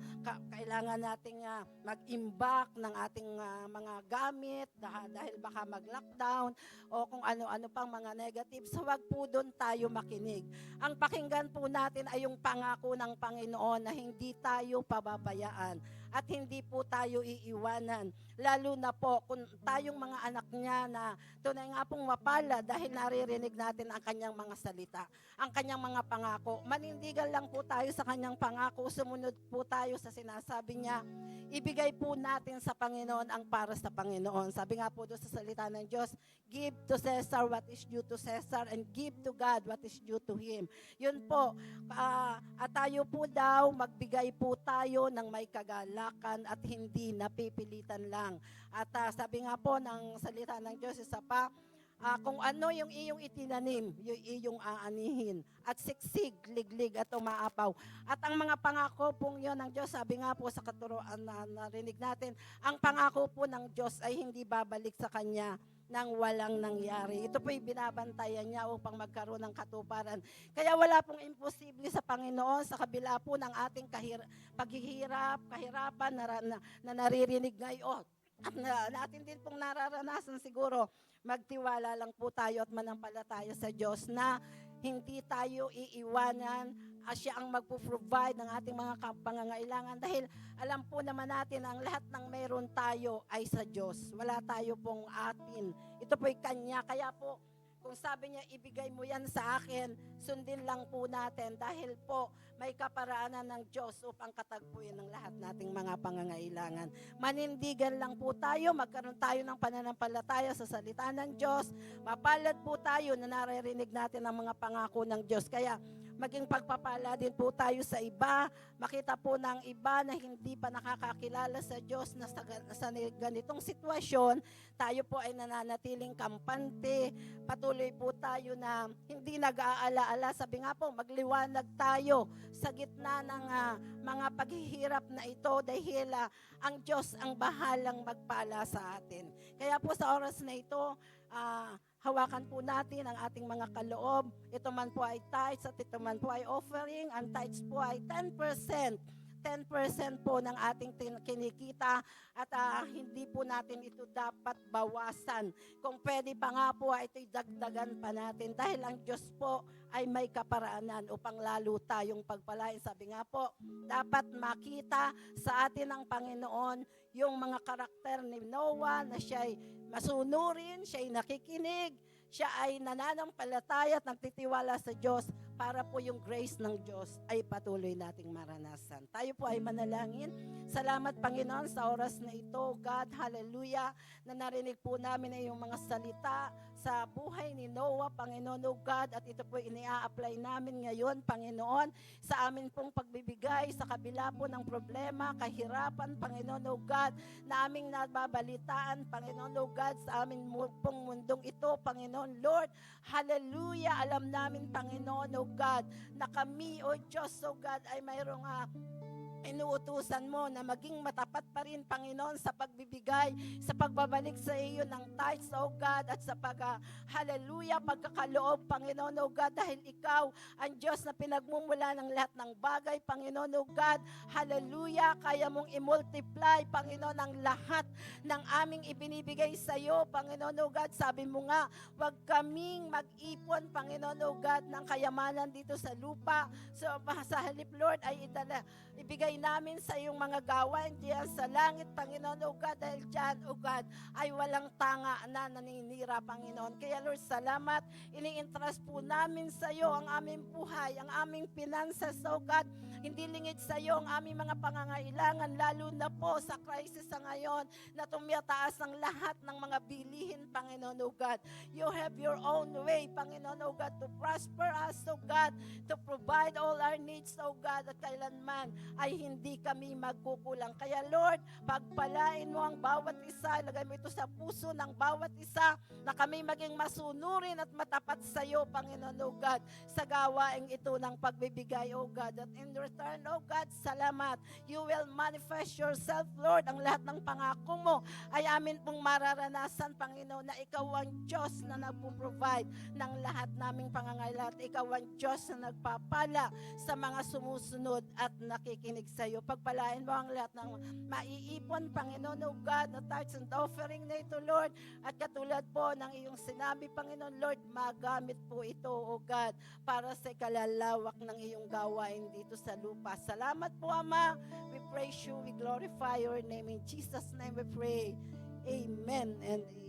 kailangan nating mag-imbak ng ating mga gamit dahil baka mag-lockdown o kung ano-ano pang mga negatives. Huwag po doon tayo makinig. Ang pakinggan po natin ay yung pangako ng Panginoon na hindi tayo pababayaan. at hindi po tayo iiwanan. Lalo na po kung tayong mga anak niya na tunay nga pong mapala dahil naririnig natin ang kanyang mga salita, ang kanyang mga pangako. Manindigan lang po tayo sa kanyang pangako, sumunod po tayo sa sinasabi niya. Ibigay po natin sa Panginoon ang para sa Panginoon. Sabi nga po doon sa salita ng Diyos, give to Caesar what is due to Caesar and give to God what is due to Him. Yun po, at tayo po daw, magbigay po tayo ng may kagalakan at hindi napipilitan lang. At sabi nga po ng salita ng Diyos, isa pa, kung ano yung iyong itinanim, yung iyong aanihin. At siksig, liglig at umaapaw. At ang mga pangako pong yun ng Diyos, sabi nga po sa katuroan na narinig natin, ang pangako po ng Diyos ay hindi babalik sa Kanya nang walang nangyari. Ito po'y binabantayan niya upang magkaroon ng katuparan. Kaya wala pong imposible sa Panginoon sa kabila po ng ating kahirapan na naririnig ngayon. At natin din pong nararanasan siguro, magtiwala lang po tayo at manampalataya sa Diyos na hindi tayo iiwanan. Siya ang magpo-provide ng ating mga pangangailangan dahil alam po naman natin ang lahat ng meron tayo ay sa Diyos. Wala tayo pong atin. Ito po'y Kanya. Kaya po, kung sabi niya, ibigay mo yan sa akin, sundin lang po natin dahil po may kaparaanan ng Diyos upang katagpuin ng lahat nating mga pangangailangan. Manindigan lang po tayo, magkaroon tayo ng pananampalataya sa salita ng Diyos. Mapalad po tayo na naririnig natin ang mga pangako ng Diyos. Kaya maging pagpapala din po tayo sa iba. Makita po ng iba na hindi pa nakakakilala sa Diyos na sa ganitong sitwasyon, tayo po ay nananatiling kampante. Patuloy po tayo na hindi nag-aalaala. Sabi nga po, magliwanag tayo sa gitna ng mga paghihirap na ito dahil ang Diyos ang bahalang magpala sa atin. Kaya po sa oras na ito, hawakan po natin ang ating mga kaloob. Ito man po ay tithes at ito man po ay offering. Ang tithes po ay 10%. 10% po ng ating kinikita at hindi po natin ito dapat bawasan. Kung pwede pa nga po, ito'y dagdagan pa natin dahil ang Diyos po ay may kaparaanan upang lalo tayong pagpalain. Sabi nga po, dapat makita sa atin ng Panginoon yung mga karakter ni Noah na siya'y masunurin, siya'y nakikinig, siya ay nananampalataya at nagtitiwala sa Diyos para po yung grace ng Diyos ay patuloy nating maranasan. Tayo po ay manalangin. Salamat Panginoon sa oras na ito. God, hallelujah, na narinig po namin ay yung mga salita sa buhay ni Noah, Panginoon, O God, at ito po ini-apply namin ngayon, Panginoon, sa amin pong pagbibigay, sa kabila po ng problema, kahirapan, Panginoon, O God, na aming nababalitaan, Panginoon, O God, sa amin pong mundong ito, Panginoon, Lord, hallelujah, alam namin, Panginoon, O God, na kami, O Diyos, O God, ay mayroong inuutusan mo na maging matapat pa rin, Panginoon, sa pagbibigay, sa pagbabalik sa iyo ng tithes, O God, at sa hallelujah, pagkakaloob, Panginoon, O God, dahil ikaw ang Diyos na pinagmumula ng lahat ng bagay, Panginoon, O God, hallelujah, kaya mong i-multiply, Panginoon, ang lahat ng aming ibinibigay sa iyo, Panginoon, O God, sabi mo nga, wag kaming mag-ipon, Panginoon, O God, ng kayamanan dito sa lupa, so sa halip, Lord, ay ibigay namin sa iyong mga gawain diyan sa langit, Panginoon, O God, dahil diyan, O God, ay walang tanga na naninira, Panginoon. Kaya Lord, salamat, ini-entrust po namin sa iyo ang aming buhay, ang aming finances, O God, hindi lingid sa iyo ang aming mga pangangailangan, lalo na po sa crisis sa ngayon na tumataas ang lahat ng mga bilihin, Panginoon, O God. You have your own way, Panginoon, O God, to prosper us, O God, to provide all our needs, O God, at kailanman ay hindi kami magkukulang. Kaya Lord, pagpalain mo ang bawat isa, ilagay mo ito sa puso ng bawat isa, na kami maging masunurin at matapat sa iyo, Panginoon, O God, sa gawaing ito ng pagbibigay, O God. At in return, O God, salamat. You will manifest yourself, Lord. Ang lahat ng pangako mo ay amin pong mararanasan, Panginoon, na ikaw ang Diyos na nagpo-provide ng lahat naming pangangailangan. Ikaw ang Diyos na nagpapala sa mga sumusunod at nakikinig sa iyo. Pagpalain mo ang lahat ng maiipon, Panginoon, O God, na tithes and offering na ito, Lord. At katulad po ng iyong sinabi, Panginoon, Lord, magamit po ito, O God, para sa kalalawak ng iyong gawain dito sa lupa. Salamat po, Ama. We praise you, we glorify your name. In Jesus' name we pray. Amen and amen.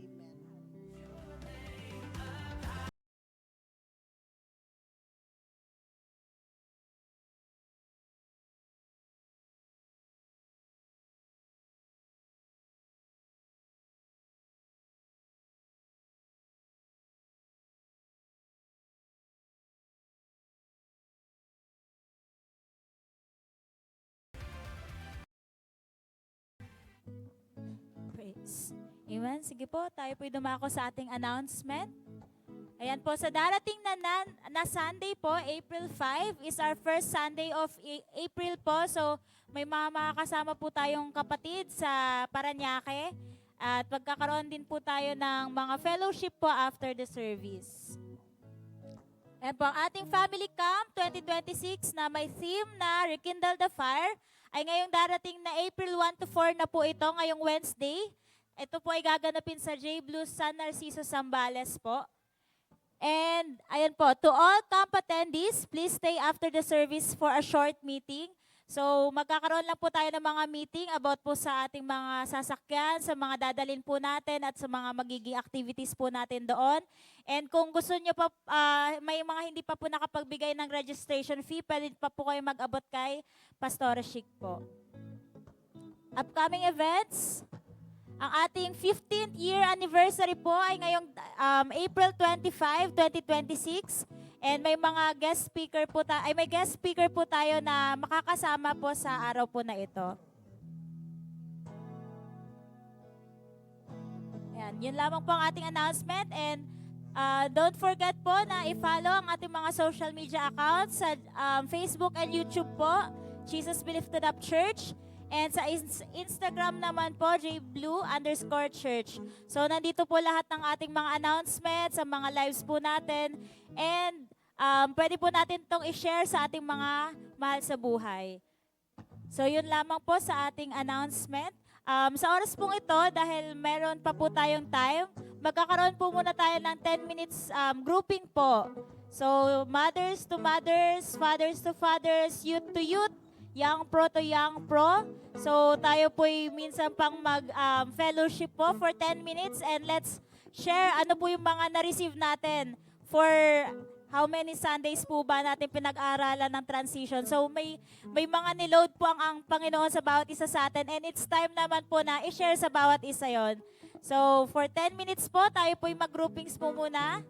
Praise. Amen. Sige po, tayo po'y dumako sa ating announcement. Ayan po, sa darating na Sunday po, April 5, is our first Sunday of April po. So, may mga makakasama po tayong kapatid sa Parañaque. At magkakaroon din po tayo ng mga fellowship po after the service. Ayan po, ang ating Family Camp 2026 na may theme na Rekindle the Fire ay ngayong darating na April 1 to 4 na po ito, ngayong Wednesday. Ito po ay gaganapin sa J. Blues San Narciso, Zambales po. And ayan po, to all camp attendees, please stay after the service for a short meeting. So magkakaroon lang po tayo ng mga meeting about po sa ating mga sasakyan, sa mga dadalhin po natin at sa mga magiging activities po natin doon. And kung gusto nyo pa, may mga hindi pa po nakapagbigay ng registration fee, pwede pa po kayo mag-abot kay Pastora Chic po. Upcoming events, ang ating 15th year anniversary po ay ngayong April 25, 2026. And may mga guest speaker po may guest speaker po tayo na makakasama po sa araw po na ito. Ayan, yun lamang po ang ating announcement, and don't forget po na i-follow ang ating mga social media accounts sa Facebook and YouTube po, Jesus Be Lifted Up Church. And sa Instagram naman po, jblue_church. So, nandito po lahat ng ating mga announcements, sa mga lives po natin. And pwede po natin itong i-share sa ating mga mahal sa buhay. So, yun lamang po sa ating announcement. Sa oras pong ito, dahil meron pa po tayong time, magkakaroon po muna tayo ng 10 minutes grouping po. So, mothers to mothers, fathers to fathers, youth to youth, young pro to young pro. So tayo po'y minsan pang mag-fellowship po for 10 minutes, and let's share ano po yung mga na-receive natin for how many Sundays po ba natin pinag-aralan ng transition. So may mga niload po ang Panginoon sa bawat isa sa atin, and it's time naman po na i-share sa bawat isa yon. So for 10 minutes po, tayo po'y mag-groupings po muna.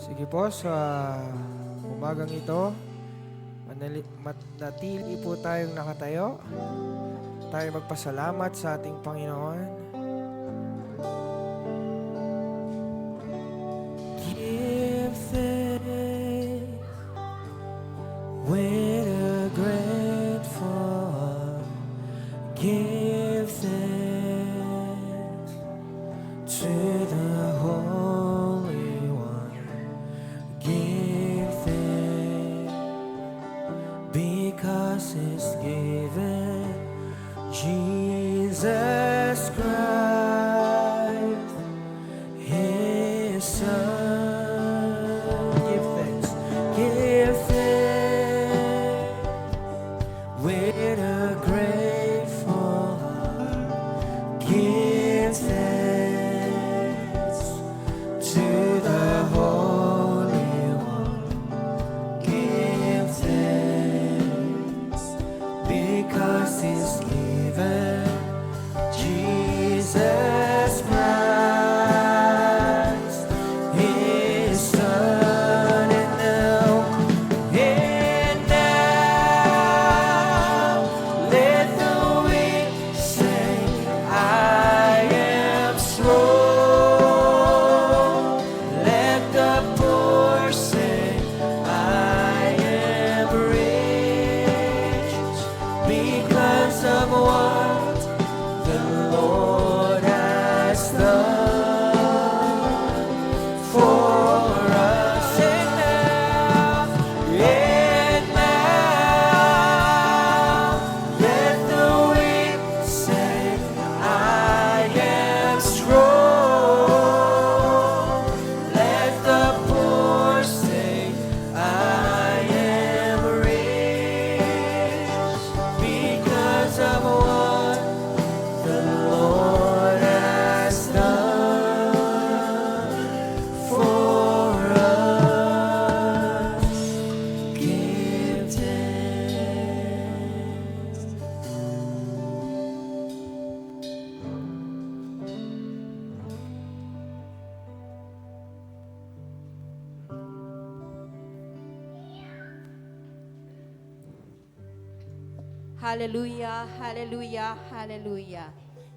Sige po, sa umagang ito, manatili po tayong nakatayo. Tayo magpasalamat sa ating Panginoon. Give thanks with a grateful heart. Give thanks to the Holy One. Give thanks because it's given Jesus Christ, His Son. Give thanks with a grateful heart. Give thanks to the Holy One. Give thanks because it's given Jesus Christ, His Son. And now, let the weak say, I am strong. Let the poor say, I am rich because of what the Lord has done for us. And now, let the weak say, I am strong. Let the poor say, I am rich because of what the Lord has done for us. Give thanks. Hallelujah, hallelujah, hallelujah.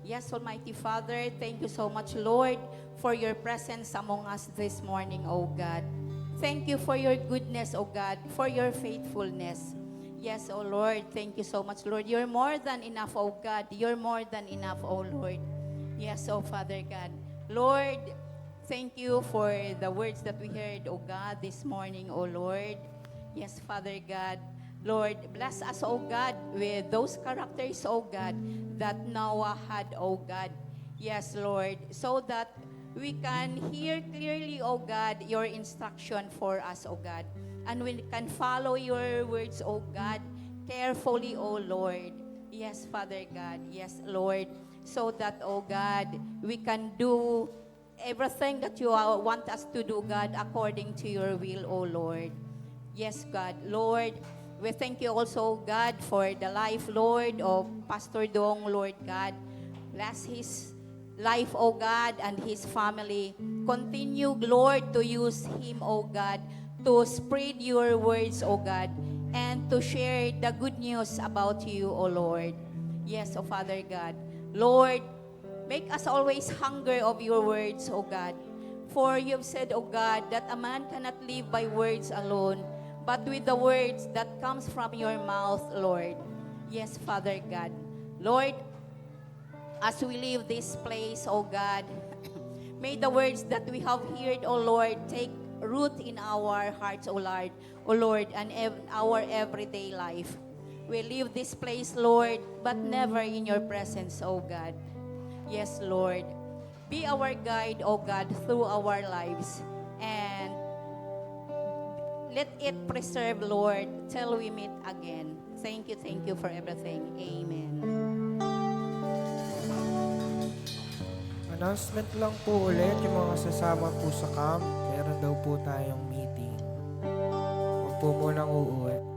Yes, Almighty Father, thank you so much, Lord, for your presence among us this morning, O God. Thank you for your goodness, O God, for your faithfulness. Yes, O Lord, thank you so much, Lord. You're more than enough, O God. You're more than enough, O Lord. Yes, O Father God. Lord, thank you for the words that we heard, O God, this morning, O Lord. Yes, Father God. Lord, bless us, O God, with those characters, O God, that Noah had, O God. Yes, Lord, so that we can hear clearly, O God, your instruction for us, O God. And we can follow your words, O God, carefully, O Lord. Yes, Father God. Yes, Lord. So that, O God, we can do everything that you want us to do, God, according to your will, O Lord. Yes, God. Lord, we thank you also, God, for the life, Lord, of Pastor Dong, Lord God. Bless his life, O God, and his family. Continue, Lord, to use him, O God, to spread your words, O God, and to share the good news about you, O Lord. Yes, O Father God. Lord, make us always hunger of your words, O God. For you have said, O God, that a man cannot live by words alone, but with the words that comes from your mouth, Lord. Yes, Father God. Lord, as we leave this place, O God, may the words that we have heard, O Lord, take root in our hearts, O Lord, and our everyday life. We leave this place, Lord, but never in your presence, O God. Yes, Lord. Be our guide, O God, through our lives. And let it preserve, Lord, till we meet again. Thank you for everything. Amen. Announcement lang po ulit, yung mga sasama po sa camp, meron daw po tayong meeting. Huwag po munang uuwi.